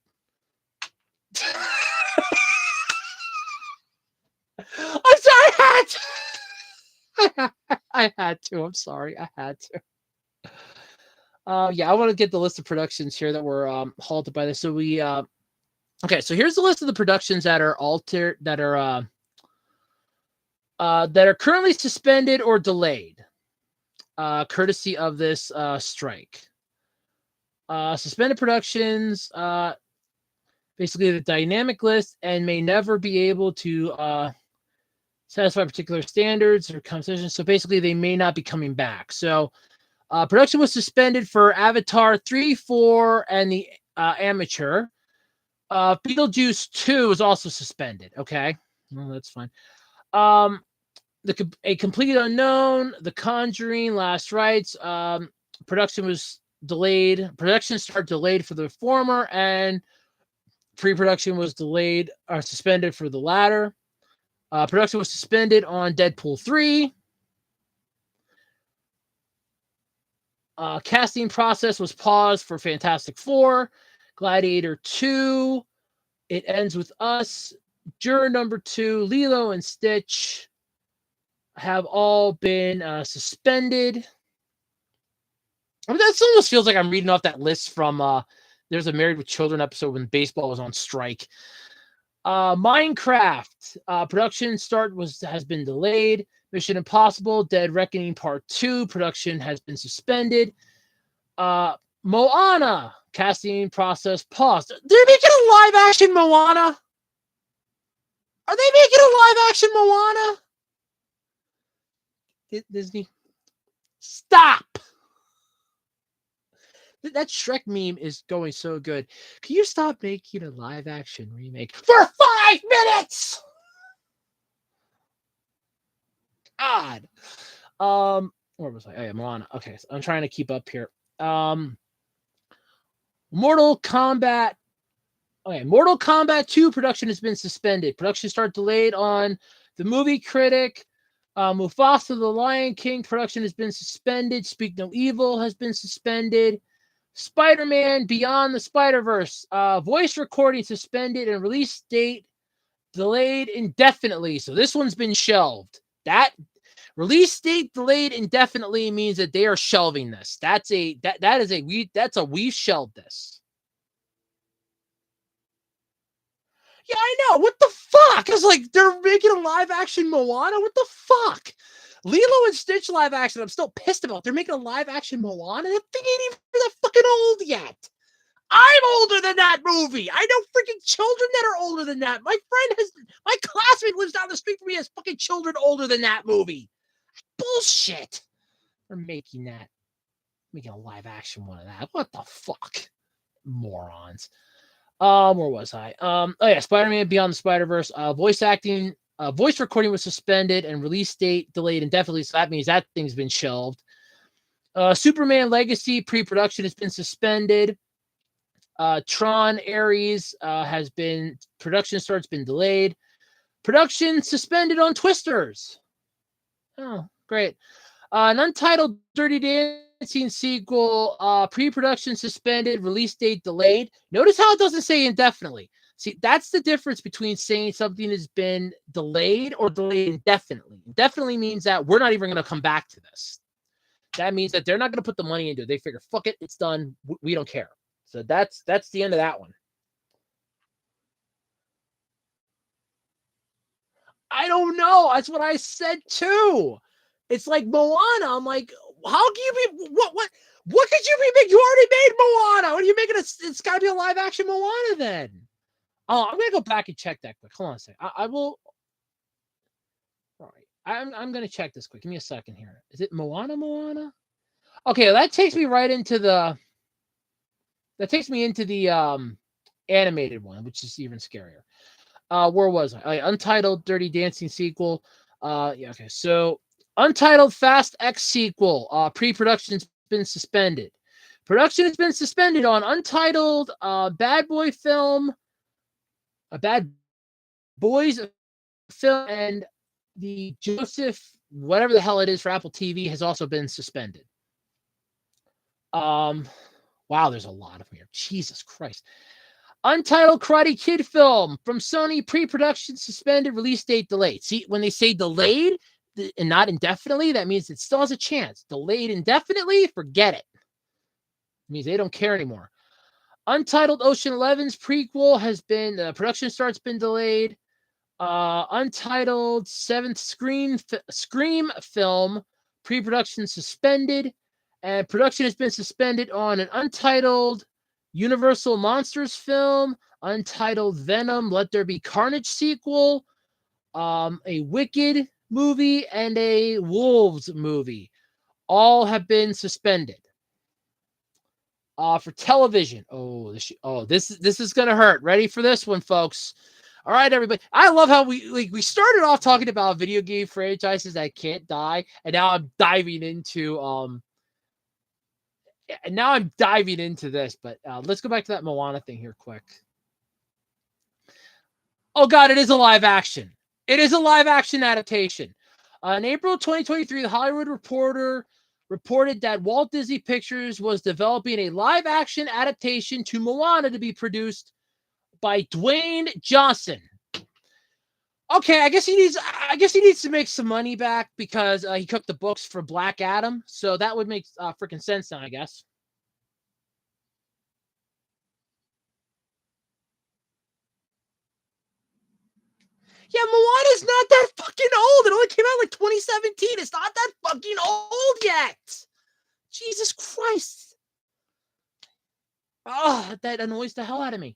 I'm sorry, I had to. I'm sorry, I had to. Yeah, I want to get the list of productions here that were halted by this. So we okay, so here's the list of the productions that are altered, that are currently suspended or delayed, courtesy of this strike. Suspended productions, basically the dynamic list, and may never be able to satisfy particular standards or competition. So basically, they may not be coming back. So production was suspended for Avatar 3, 4, and the Amateur. Beetlejuice 2 is also suspended. Okay, well, that's fine. A Complete Unknown, The Conjuring, Last Rites. Production was delayed. Production start delayed for the former, and pre-production was delayed or suspended for the latter. Production was suspended on Deadpool 3. Casting process was paused for Fantastic Four, Gladiator 2. It Ends With Us, Juror Number 2, Lilo and Stitch have all been suspended. I mean, that almost feels like I'm reading off that list from there's a Married with Children episode when baseball was on strike. Minecraft production start has been delayed. Mission Impossible Dead Reckoning Part 2 production has been suspended. Moana casting process paused. They're making a live action Moana. Are they making a live action Moana? Disney, stop. That Shrek meme is going so good. Can you stop making a live action remake for 5 minutes? God. Where was I? Oh yeah, Moana. Okay, so I'm trying to keep up here. Mortal Kombat. Okay, Mortal Kombat 2 production has been suspended. Production start delayed on The Movie Critic. Mufasa the Lion King production has been suspended. Speak No Evil has been suspended. Spider-Man Beyond the Spider-Verse voice recording suspended and release date delayed indefinitely. So this one's been shelved. That release date delayed indefinitely means that they are shelving this. That's a we've shelved this. Yeah, I know. What the fuck? It's like they're making a live action Moana. What the fuck? Lilo and Stitch live action. I'm still pissed about. They're making a live action Moana. That thing ain't even that fucking old yet. I'm older than that movie. I know freaking children that are older than that. My classmate lives down the street from me, has fucking children older than that movie. Bullshit. They're making a live action one of that. What the fuck? Morons. Where was I? Oh yeah, Spider-Man Beyond the Spider-Verse. Voice recording was suspended and release date delayed indefinitely. So that means that thing's been shelved. Superman Legacy pre-production has been suspended. Tron Ares production start's been delayed. Production suspended on Twisters. Oh, great. An untitled Dirty Dancing sequel, pre-production suspended, release date delayed. Notice how it doesn't say indefinitely. See, that's the difference between saying something has been delayed or delayed indefinitely. Indefinitely means that we're not even going to come back to this. That means that they're not going to put the money into it. They figure, fuck it, it's done. We don't care. So that's the end of that one. I don't know. That's what I said too. It's like Moana. I'm like, how can you be what could you be making? You already made Moana. What are you making? It's got to be a live action Moana then. Oh, I'm gonna go back and check that quick. Hold on a second. I will. All right, I'm gonna check this quick. Give me a second here. Is it Moana? Okay, that takes me right into the. That takes me into the animated one, which is even scarier. Where was I? Untitled Dirty Dancing sequel. Yeah, okay. So Untitled Fast X sequel. Pre-production's been suspended. Production has been suspended on Untitled Bad Boy film. A Bad Boys film, and the Joseph, whatever the hell it is for Apple TV, has also been suspended. Wow, there's a lot of them here. Jesus Christ. Untitled Karate Kid film from Sony, pre-production suspended, release date delayed. See, when they say delayed and not indefinitely, that means it still has a chance. Delayed indefinitely, forget it. It means they don't care anymore. Untitled Ocean 11's prequel has been, production start's been delayed. Untitled 7th Scream film, pre-production suspended. And production has been suspended on an untitled Universal Monsters film, untitled Venom Let There Be Carnage sequel, a Wicked movie, and a Wolves movie. All have been suspended. For television, this is gonna hurt. Ready for this one, folks? All right, everybody. I love how we started off talking about video game franchises that can't die, and now I'm diving into this. But let's go back to that Moana thing here, quick. Oh God, it is a live action. It is a live action adaptation. In April 2023, the Hollywood Reporter reported that Walt Disney Pictures was developing a live action adaptation to Moana to be produced by Dwayne Johnson. Okay, I guess he needs to make some money back because he cooked the books for Black Adam, so that would make freaking sense now, I guess. Yeah, Moana's not that fucking old. It only came out like 2017. It's not that fucking old yet. Jesus Christ. Oh, that annoys the hell out of me.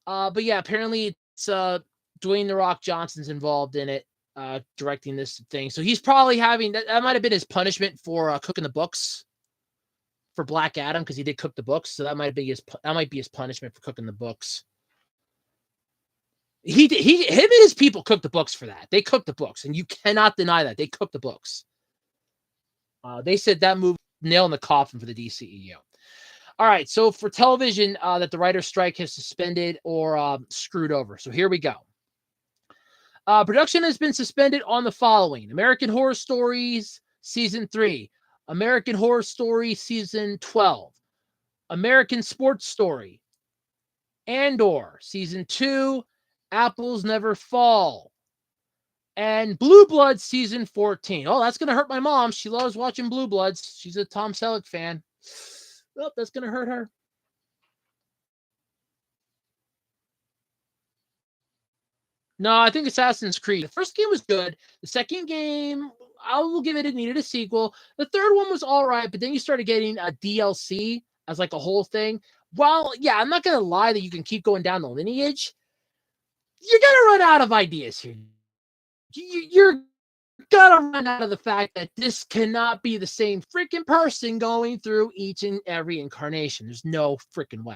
But yeah, apparently it's Dwayne The Rock Johnson's involved in it, directing this thing. So he's probably having that might have been his punishment for cooking the books for Black Adam, because he did cook the books. So that might be his punishment for cooking the books. Him and his people cooked the books for that. They cooked the books, and you cannot deny that. They cooked the books. They said that movie nail in the coffin for the DCEU. All right, so for television, that the writer's strike has suspended or screwed over. So here we go. Production has been suspended on the following: American Horror Stories Season 3, American Horror Story Season 12, American Sports Story, Andor Season 2, Apples Never Fall, and Blue Bloods Season 14. Oh, that's going to hurt my mom. She loves watching Blue Bloods. She's a Tom Selleck fan. Oh, that's going to hurt her. No, I think Assassin's Creed. The first game was good. The second game, I will give it needed a sequel. The third one was all right, but then you started getting a DLC as like a whole thing. Well, yeah, I'm not going to lie that you can keep going down the lineage. You're going to run out of ideas here. You're going to run out of the fact that this cannot be the same freaking person going through each and every incarnation. There's no freaking way.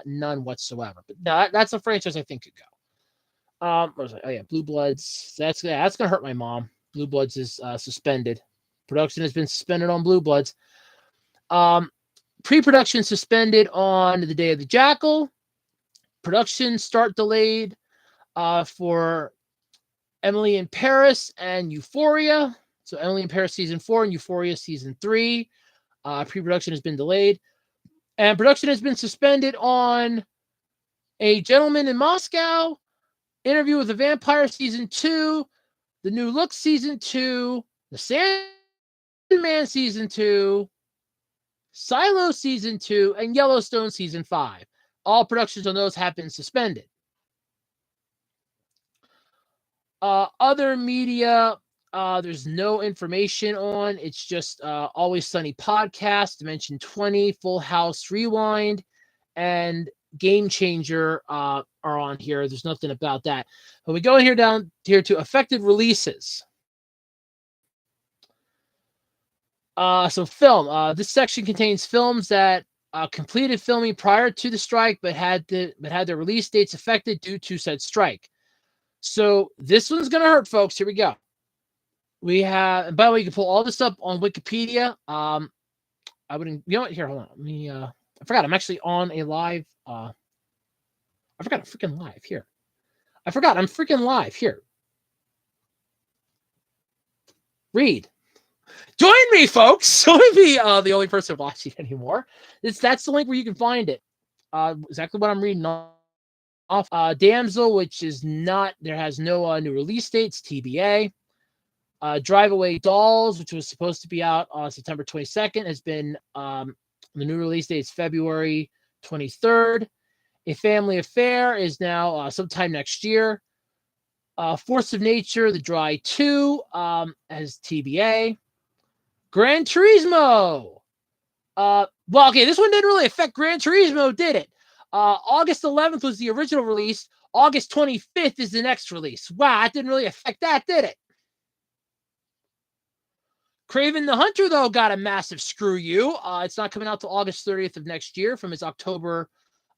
None whatsoever. But that's a franchise I think could go. What was it? Oh yeah, Blue Bloods. That's gonna hurt my mom. Blue Bloods is suspended. Production has been suspended on Blue Bloods. Pre-production suspended on The Day of the Jackal. Production start delayed for Emily in Paris and Euphoria. So Emily in Paris season 4 and Euphoria season 3. Pre-production has been delayed, and production has been suspended on A Gentleman in Moscow, Interview with a Vampire season 2, The New Look season 2, The Sandman season 2, Silo season 2, and Yellowstone season 5. All productions on those have been suspended. Other media, there's no information on. It's just Always Sunny podcast, Dimension 20, Full House Rewind, and Game Changer are on here. There's nothing about that. But we go down here to affected releases. So film. This section contains films that completed filming prior to the strike, but had their release dates affected due to said strike. So this one's gonna hurt, folks. Here we go. We have, and by the way, you can pull all this up on Wikipedia. I wouldn't, you know what? Here, hold on. Let me. I forgot. I'm actually on a live. I forgot. I'm freaking live here. I forgot. I'm freaking live here. Read. Join me, folks. Join me. The only person watching anymore. That's the link where you can find it. Exactly what I'm reading off. Damsel, which is not. There has no new release dates. TBA. Drive Away Dolls, which was supposed to be out on September 22nd, has been. The new release date is February 23rd. A Family Affair is now sometime next year. Force of Nature, The Dry 2, as TBA. Gran Turismo. Well, okay, this one didn't really affect Gran Turismo, did it? August 11th was the original release. August 25th is the next release. Wow, that didn't really affect that, did it? Kraven the Hunter, though, got a massive screw you. It's not coming out till August 30th of next year from its October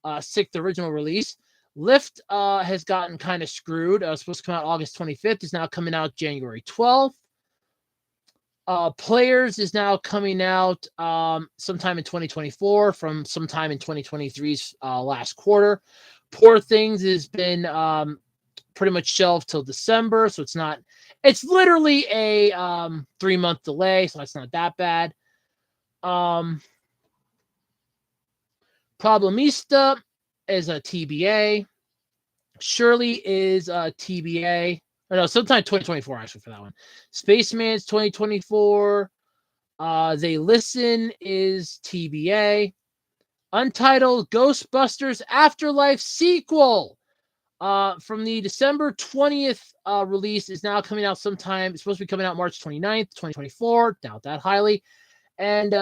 6th original release. Lift has gotten kind of screwed. It was supposed to come out August 25th. It's now coming out January 12th. Players is now coming out sometime in 2024 from sometime in 2023's last quarter. Poor Things has been pretty much shelved till December, so it's literally a 3-month delay, so it's not that bad. Problemista is a TBA. Shirley is a TBA. Or no, sometime 2024 actually for that one. Spaceman's 2024. They Listen is TBA. Untitled Ghostbusters Afterlife sequel from the December 20th release is now coming out sometime. It's supposed to be coming out March 29th, 2024. Doubt that highly. And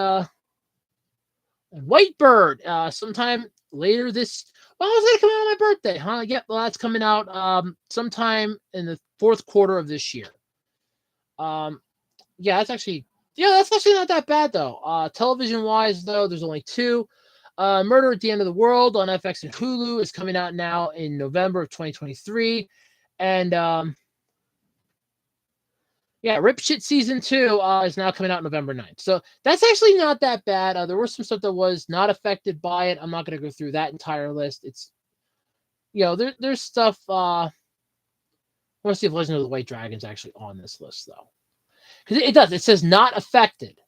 Whitebird sometime later this. Well, it's going to come out on my birthday, huh? Yep, well, that's coming out sometime in the fourth quarter of this year. That's actually not that bad, though. Television-wise, though, there's only 2. Murder at the End of the World on FX and Hulu is coming out now in November of 2023. And, Rip Shit Season 2 is now coming out November 9th. So that's actually not that bad. There was some stuff that was not affected by it. I'm not going to go through that entire list. It's, there's stuff. I want to see if Legend of the White Dragon's actually on this list, though. Because it does. It says not affected.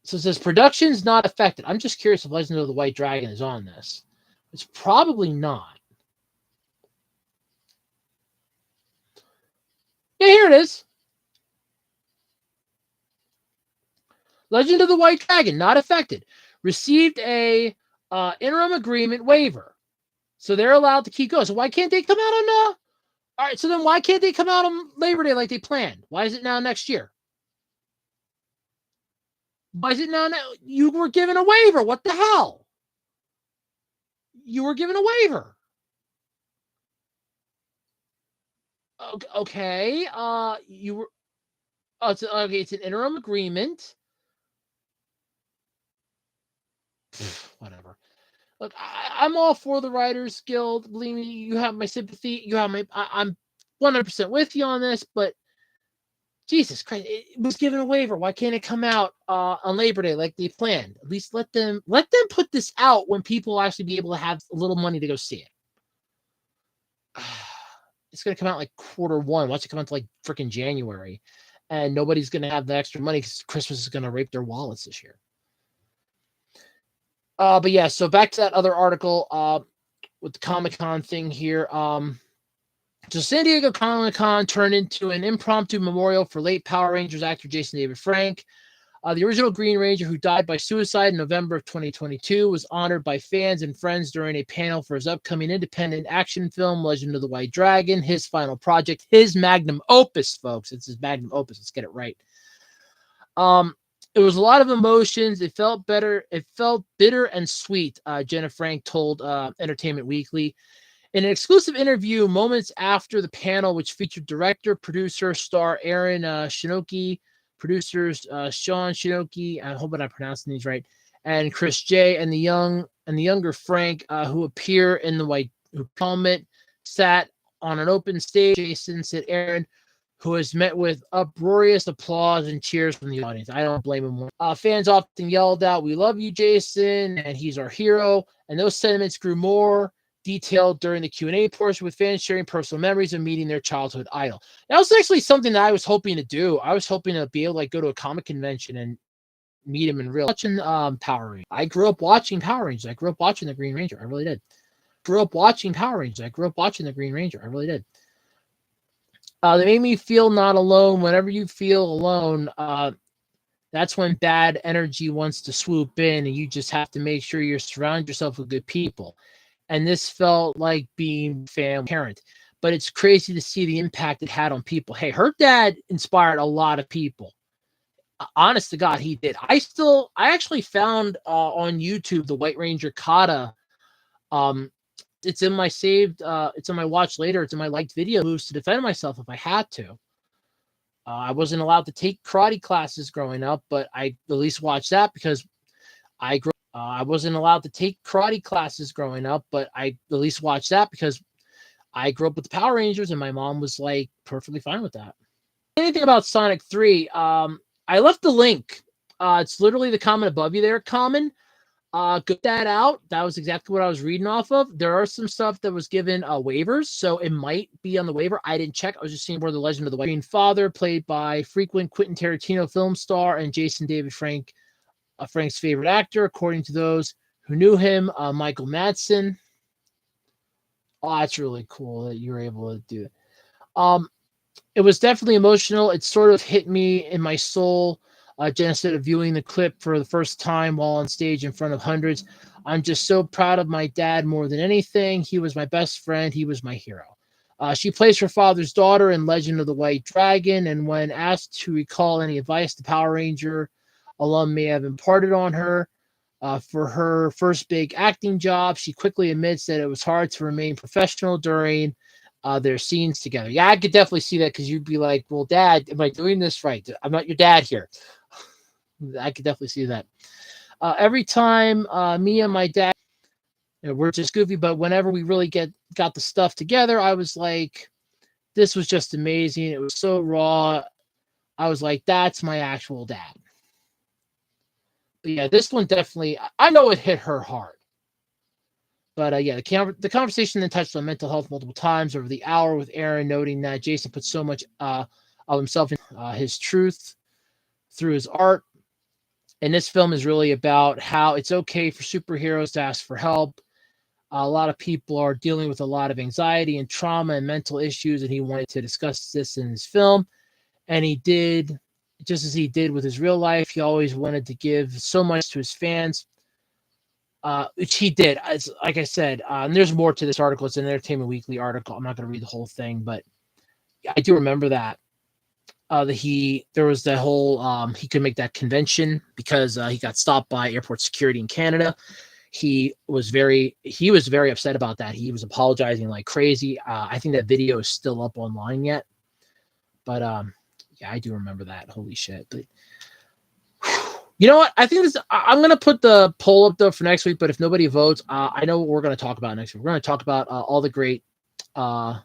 So it says production's not affected. I'm just curious if Legend of the White Dragon is on this. It's probably not. Yeah, here it is. Legend of the White Dragon, not affected. Received a interim agreement waiver. So they're allowed to keep going. So why can't they come out on... all right, so then why can't they come out on Labor Day like they planned? Why is it now next year? Why is it now? You were given a waiver. What the hell? You were given a waiver. Okay. You were. Oh, it's an interim agreement. Whatever. Look, I'm all for the Writers Guild. Believe me, you have my sympathy. You have my. I'm 100% with you on this, but Jesus Christ, it was given a waiver. Why can't it come out on Labor Day like they planned? At least let them put this out when people will actually be able to have a little money to go see it. It's going to come out like Q1. Watch it come out to like freaking January. And nobody's going to have the extra money because Christmas is going to rape their wallets this year. But yeah, so back to that other article with the Comic-Con thing here. So San Diego Comic-Con turned into an impromptu memorial for late Power Rangers actor Jason David Frank. The original Green Ranger, who died by suicide in November of 2022, was honored by fans and friends during a panel for his upcoming independent action film, Legend of the White Dragon, his final project, his magnum opus, folks. It's his magnum opus. Let's get it right. It was a lot of emotions. It felt better. It felt bitter and sweet, Jenna Frank told Entertainment Weekly. In an exclusive interview moments after the panel, which featured director, producer, star Aaron Shinoki, producers Sean Shinoki, I hope I'm pronouncing these right, and Chris J, and the younger Frank, who appear in the white helmet, sat on an open stage. Jason said Aaron, who has met with uproarious applause and cheers from the audience. I don't blame him. Fans often yelled out, "We love you, Jason," and "He's our hero." And those sentiments grew more detailed during the Q&A portion, with fans sharing personal memories of meeting their childhood idol. That was actually something that I was hoping to do. I was hoping to be able to like go to a comic convention and meet him in real. Watching Power Rangers. I grew up watching Power Rangers. I grew up watching the Green Ranger. I really did. Grew up watching Power Rangers. I grew up watching the Green Ranger. I really did. They made me feel not alone. Whenever you feel alone, that's when bad energy wants to swoop in, and you just have to make sure you surround yourself with good people. And this felt like being family parent. But it's crazy to see the impact it had on people. Hey, her dad inspired a lot of people. Honest to God, he did. I actually found on YouTube the White Ranger kata. Um, it's in my saved. It's in my watch later. It's in my liked video moves to defend myself if I had to. I wasn't allowed to take karate classes growing up, but I at least watched that because I wasn't allowed to take karate classes growing up, but I at least watched that because I grew up with the Power Rangers, and my mom was like perfectly fine with that. Anything about Sonic 3? I left the link. It's literally the comment above you there, Common. Get that out. That was exactly what I was reading off of. There are some stuff that was given waivers, so it might be on the waiver. I didn't check. I was just seeing where the Legend of the White Green Father, played by frequent Quentin Tarantino film star and Jason David Frank, Frank's favorite actor, according to those who knew him, Michael Madsen. Oh, that's really cool that you were able to do that. It was definitely emotional. It sort of hit me in my soul. Just instead of viewing the clip for the first time while on stage in front of hundreds, I'm just so proud of my dad more than anything. He was my best friend. He was my hero. She plays her father's daughter in Legend of the White Dragon, and when asked to recall any advice the Power Ranger alum may have imparted on her for her first big acting job, she quickly admits that it was hard to remain professional during their scenes together. Yeah, I could definitely see that because you'd be like, well, Dad, am I doing this right? I'm not your dad here. I could definitely see that. Every time me and my dad, we're just goofy, but whenever we really got the stuff together, I was like, this was just amazing. It was so raw. I was like, that's my actual dad. But yeah, this one definitely, I know it hit her hard. But yeah, the conversation then touched on mental health multiple times over the hour, with Aaron noting that Jason put so much of himself in his truth through his art. And this film is really about how it's okay for superheroes to ask for help. A lot of people are dealing with a lot of anxiety and trauma and mental issues, and he wanted to discuss this in his film. And he did, just as he did with his real life. He always wanted to give so much to his fans, which he did. Like I said, and there's more to this article. It's an Entertainment Weekly article. I'm not going to read the whole thing, but I do remember that. There was the whole he could make that convention because he got stopped by airport security in Canada. He was very upset about that. He was apologizing like crazy. I think that video is still up online yet, but yeah, I do remember that. Holy shit! But you know what? I think I'm gonna put the poll up though for next week. But if nobody votes, I know what we're gonna talk about next week. We're gonna talk about all the great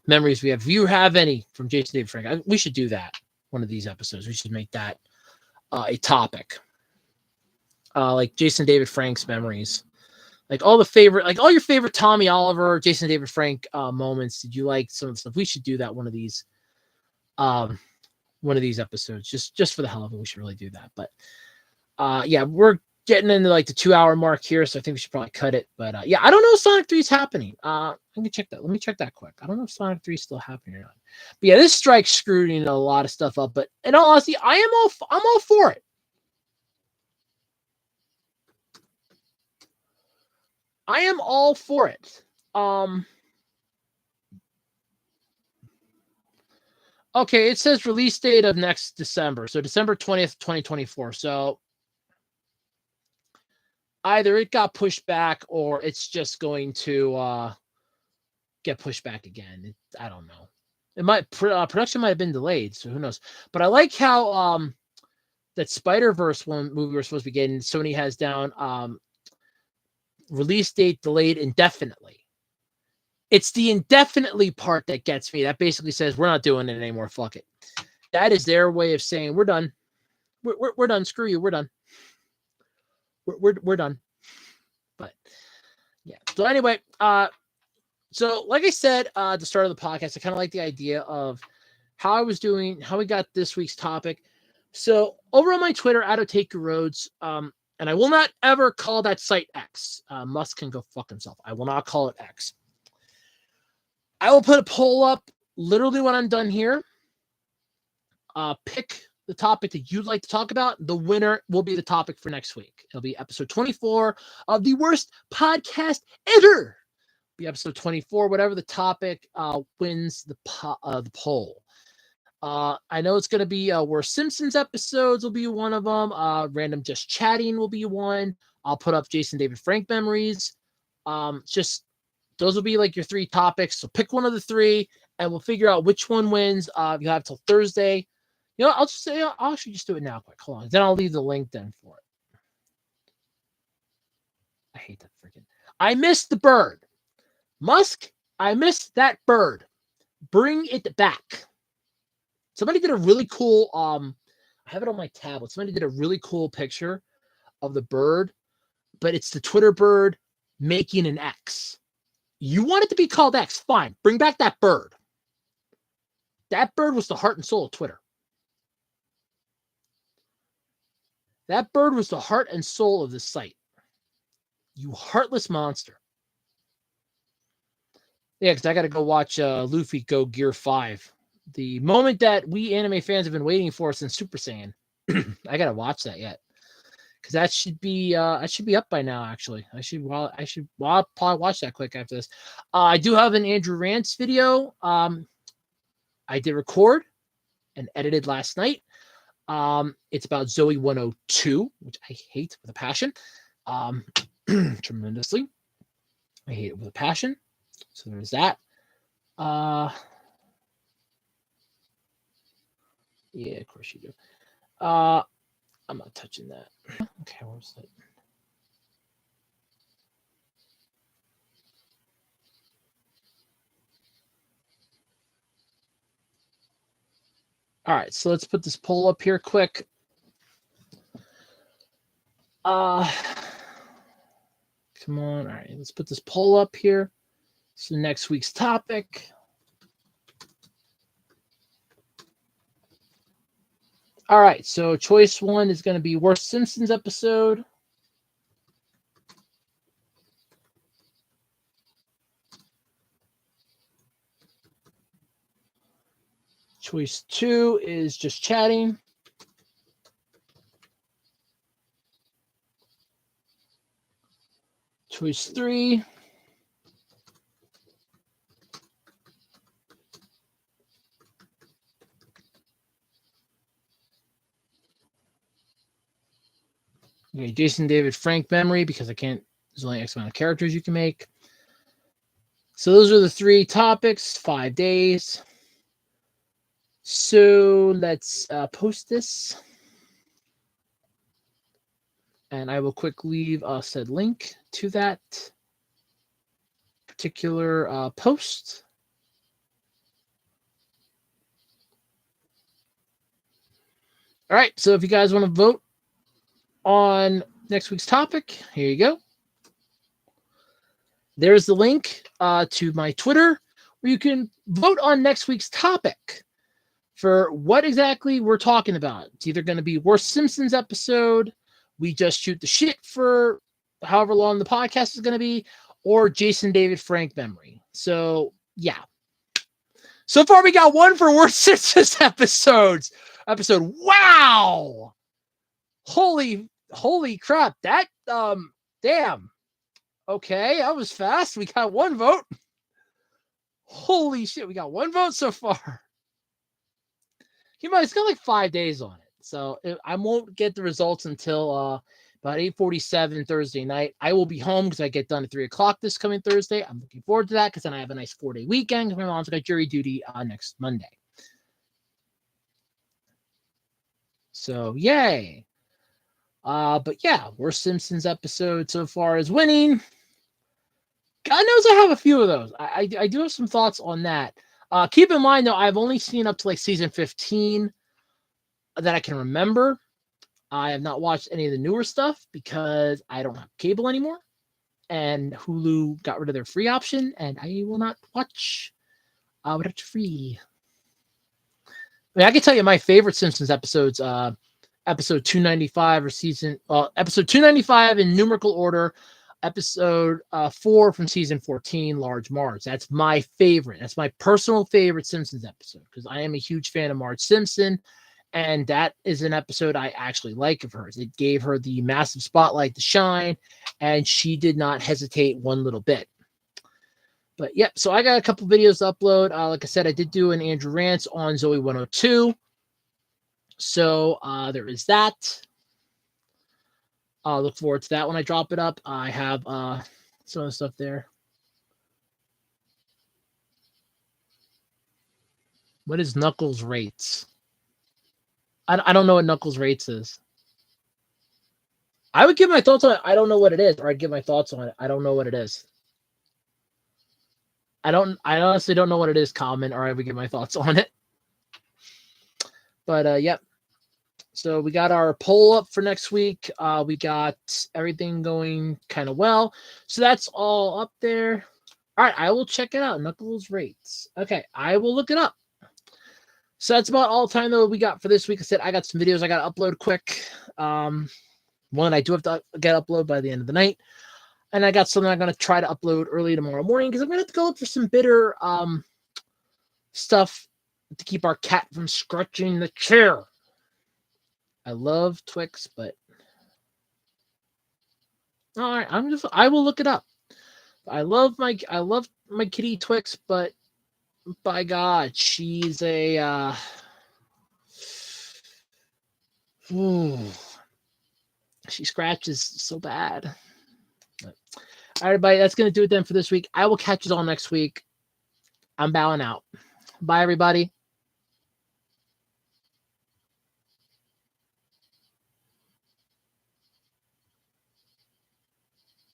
memories we have. If you have any from Jason David Frank, we should do that. One of these episodes, we should make that a topic, like Jason David Frank's memories, like all your favorite Tommy Oliver, Jason David Frank moments. Did you like some of the stuff? We should do that one of these episodes, just for the hell of it. We should really do that. But yeah, we're getting into like the 2-hour mark here, so I think we should probably cut it. But yeah, I don't know if Sonic 3 is happening. I can check that. Let me check that quick. I don't know if Sonic 3 is still happening or not. But yeah, this strike screwed a lot of stuff up. But in all honesty, I'm all for it. I am all for it. Okay, it says release date of next December, so December 20th, 2024. So either it got pushed back or it's just going to get pushed back again. I don't know. It might production might have been delayed, so who knows? But I like how that Spider-Verse one movie we're supposed to be getting, Sony has down release date delayed indefinitely. It's the indefinitely part that gets me. That basically says we're not doing it anymore. Fuck it. That is their way of saying we're done. We're done. Screw you. We're done. We're done. But yeah. So anyway, so like I said at the start of the podcast, I kind of like the idea of how we got this week's topic. So over on my Twitter, @OtakuRoads, and I will not ever call that site X. Musk can go fuck himself. I will not call it X. I will put a poll up literally when I'm done here. Pick the topic that you'd like to talk about. The winner will be the topic for next week. It'll be episode 24 of the worst podcast ever. Be episode 24, whatever the topic wins the poll. I know it's going to be where Simpsons episodes will be one of them. Random Just Chatting will be one. I'll put up Jason David Frank memories. Just those will be like your 3 topics. So pick one of the 3 and we'll figure out which one wins. You'll have till Thursday. You know, I'll just say, I'll actually just do it now quick. Hold on. Then I'll leave the link then for it. I hate that freaking. I missed the bird. Musk, I missed that bird. Bring it back. Somebody did a really cool, I have it on my tablet. Somebody did a really cool picture of the bird, but it's the Twitter bird making an X. You want it to be called X, fine. Bring back that bird. That bird was the heart and soul of Twitter. That bird was the heart and soul of this site. You heartless monster. Yeah, because I got to go watch Luffy go Gear 5. The moment that we anime fans have been waiting for since Super Saiyan. I got to watch that yet. Because that should be up by now, actually. I'll probably watch that quick after this. I do have an Andrew Rants video. I did record and edited last night. It's about Zoe 102, which I hate with a passion. Tremendously. I hate it with a passion. So there's that. Yeah, of course you do. I'm not touching that. Okay, where's that? All right, so let's put this poll up here quick. Come on. All right, let's put this poll up here. So next week's topic. All right, so choice 1 is going to be worst Simpsons episode. Choice 2 is Just Chatting. Choice 3. Okay, Jason David Frank memory, because there's only X amount of characters you can make. So those are the 3 topics, 5 days. So let's post this. And I will quickly leave said link to that particular post. All right, so if you guys want to vote on next week's topic, here you go. There's the link to my Twitter where you can vote on next week's topic for what exactly we're talking about. It's either going to be worst Simpsons episode, we just shoot the shit for however long the podcast is going to be, or Jason David Frank memory. So, yeah. So far, we got 1 for worst Simpsons episode. Wow! Holy crap. That, damn. Okay, that was fast. We got 1 vote. Holy shit, we got 1 vote so far. It's got like 5 days on it. So I won't get the results until about 8:47 Thursday night. I will be home because I get done at 3 o'clock this coming Thursday. I'm looking forward to that because then I have a nice 4-day weekend because my mom's got jury duty next Monday. So, yay. But yeah, worst Simpsons episode so far is winning. God knows I have a few of those. I do have some thoughts on that. Keep in mind, though, I've only seen up to like season 15 that I can remember. I have not watched any of the newer stuff because I don't have cable anymore. And Hulu got rid of their free option, and I will not watch without free. I mean, I can tell you my favorite Simpsons episodes, episode 295 or episode 295 in numerical order, episode 4 from season 14, Large Marge. That's my favorite. That's my personal favorite Simpsons episode because I am a huge fan of Marge Simpson. And that is an episode I actually like of hers. It gave her the massive spotlight to shine, and she did not hesitate one little bit. But yep, so I got a couple videos to upload. Like I said, I did do an Andrew Rants on Zoe 102. So there is that. I'll look forward to that when I drop it up. I have some of the stuff there. What is Knuckles Rates? I don't know what Knuckles Rates is. I would give my thoughts on it. I don't know what it is, or I'd give my thoughts on it. I don't know what it is. I honestly don't know what it is, comment, or I would give my thoughts on it. But yep. So we got our poll up for next week. We got everything going kind of well. So that's all up there. All right, I will check it out. Knuckles Rates. Okay, I will look it up. So that's about all the time though we got for this week. I said I got some videos I got to upload quick. One I do have to get uploaded by the end of the night. And I got something I'm going to try to upload early tomorrow morning because I'm going to have to go look for some bitter stuff to keep our cat from scratching the chair. I love Twix, but all right, I will look it up. I love my kitty Twix, but by God, she's a she scratches so bad. But, all right, everybody, that's gonna do it then for this week. I will catch you all next week. I'm bowing out. Bye, everybody.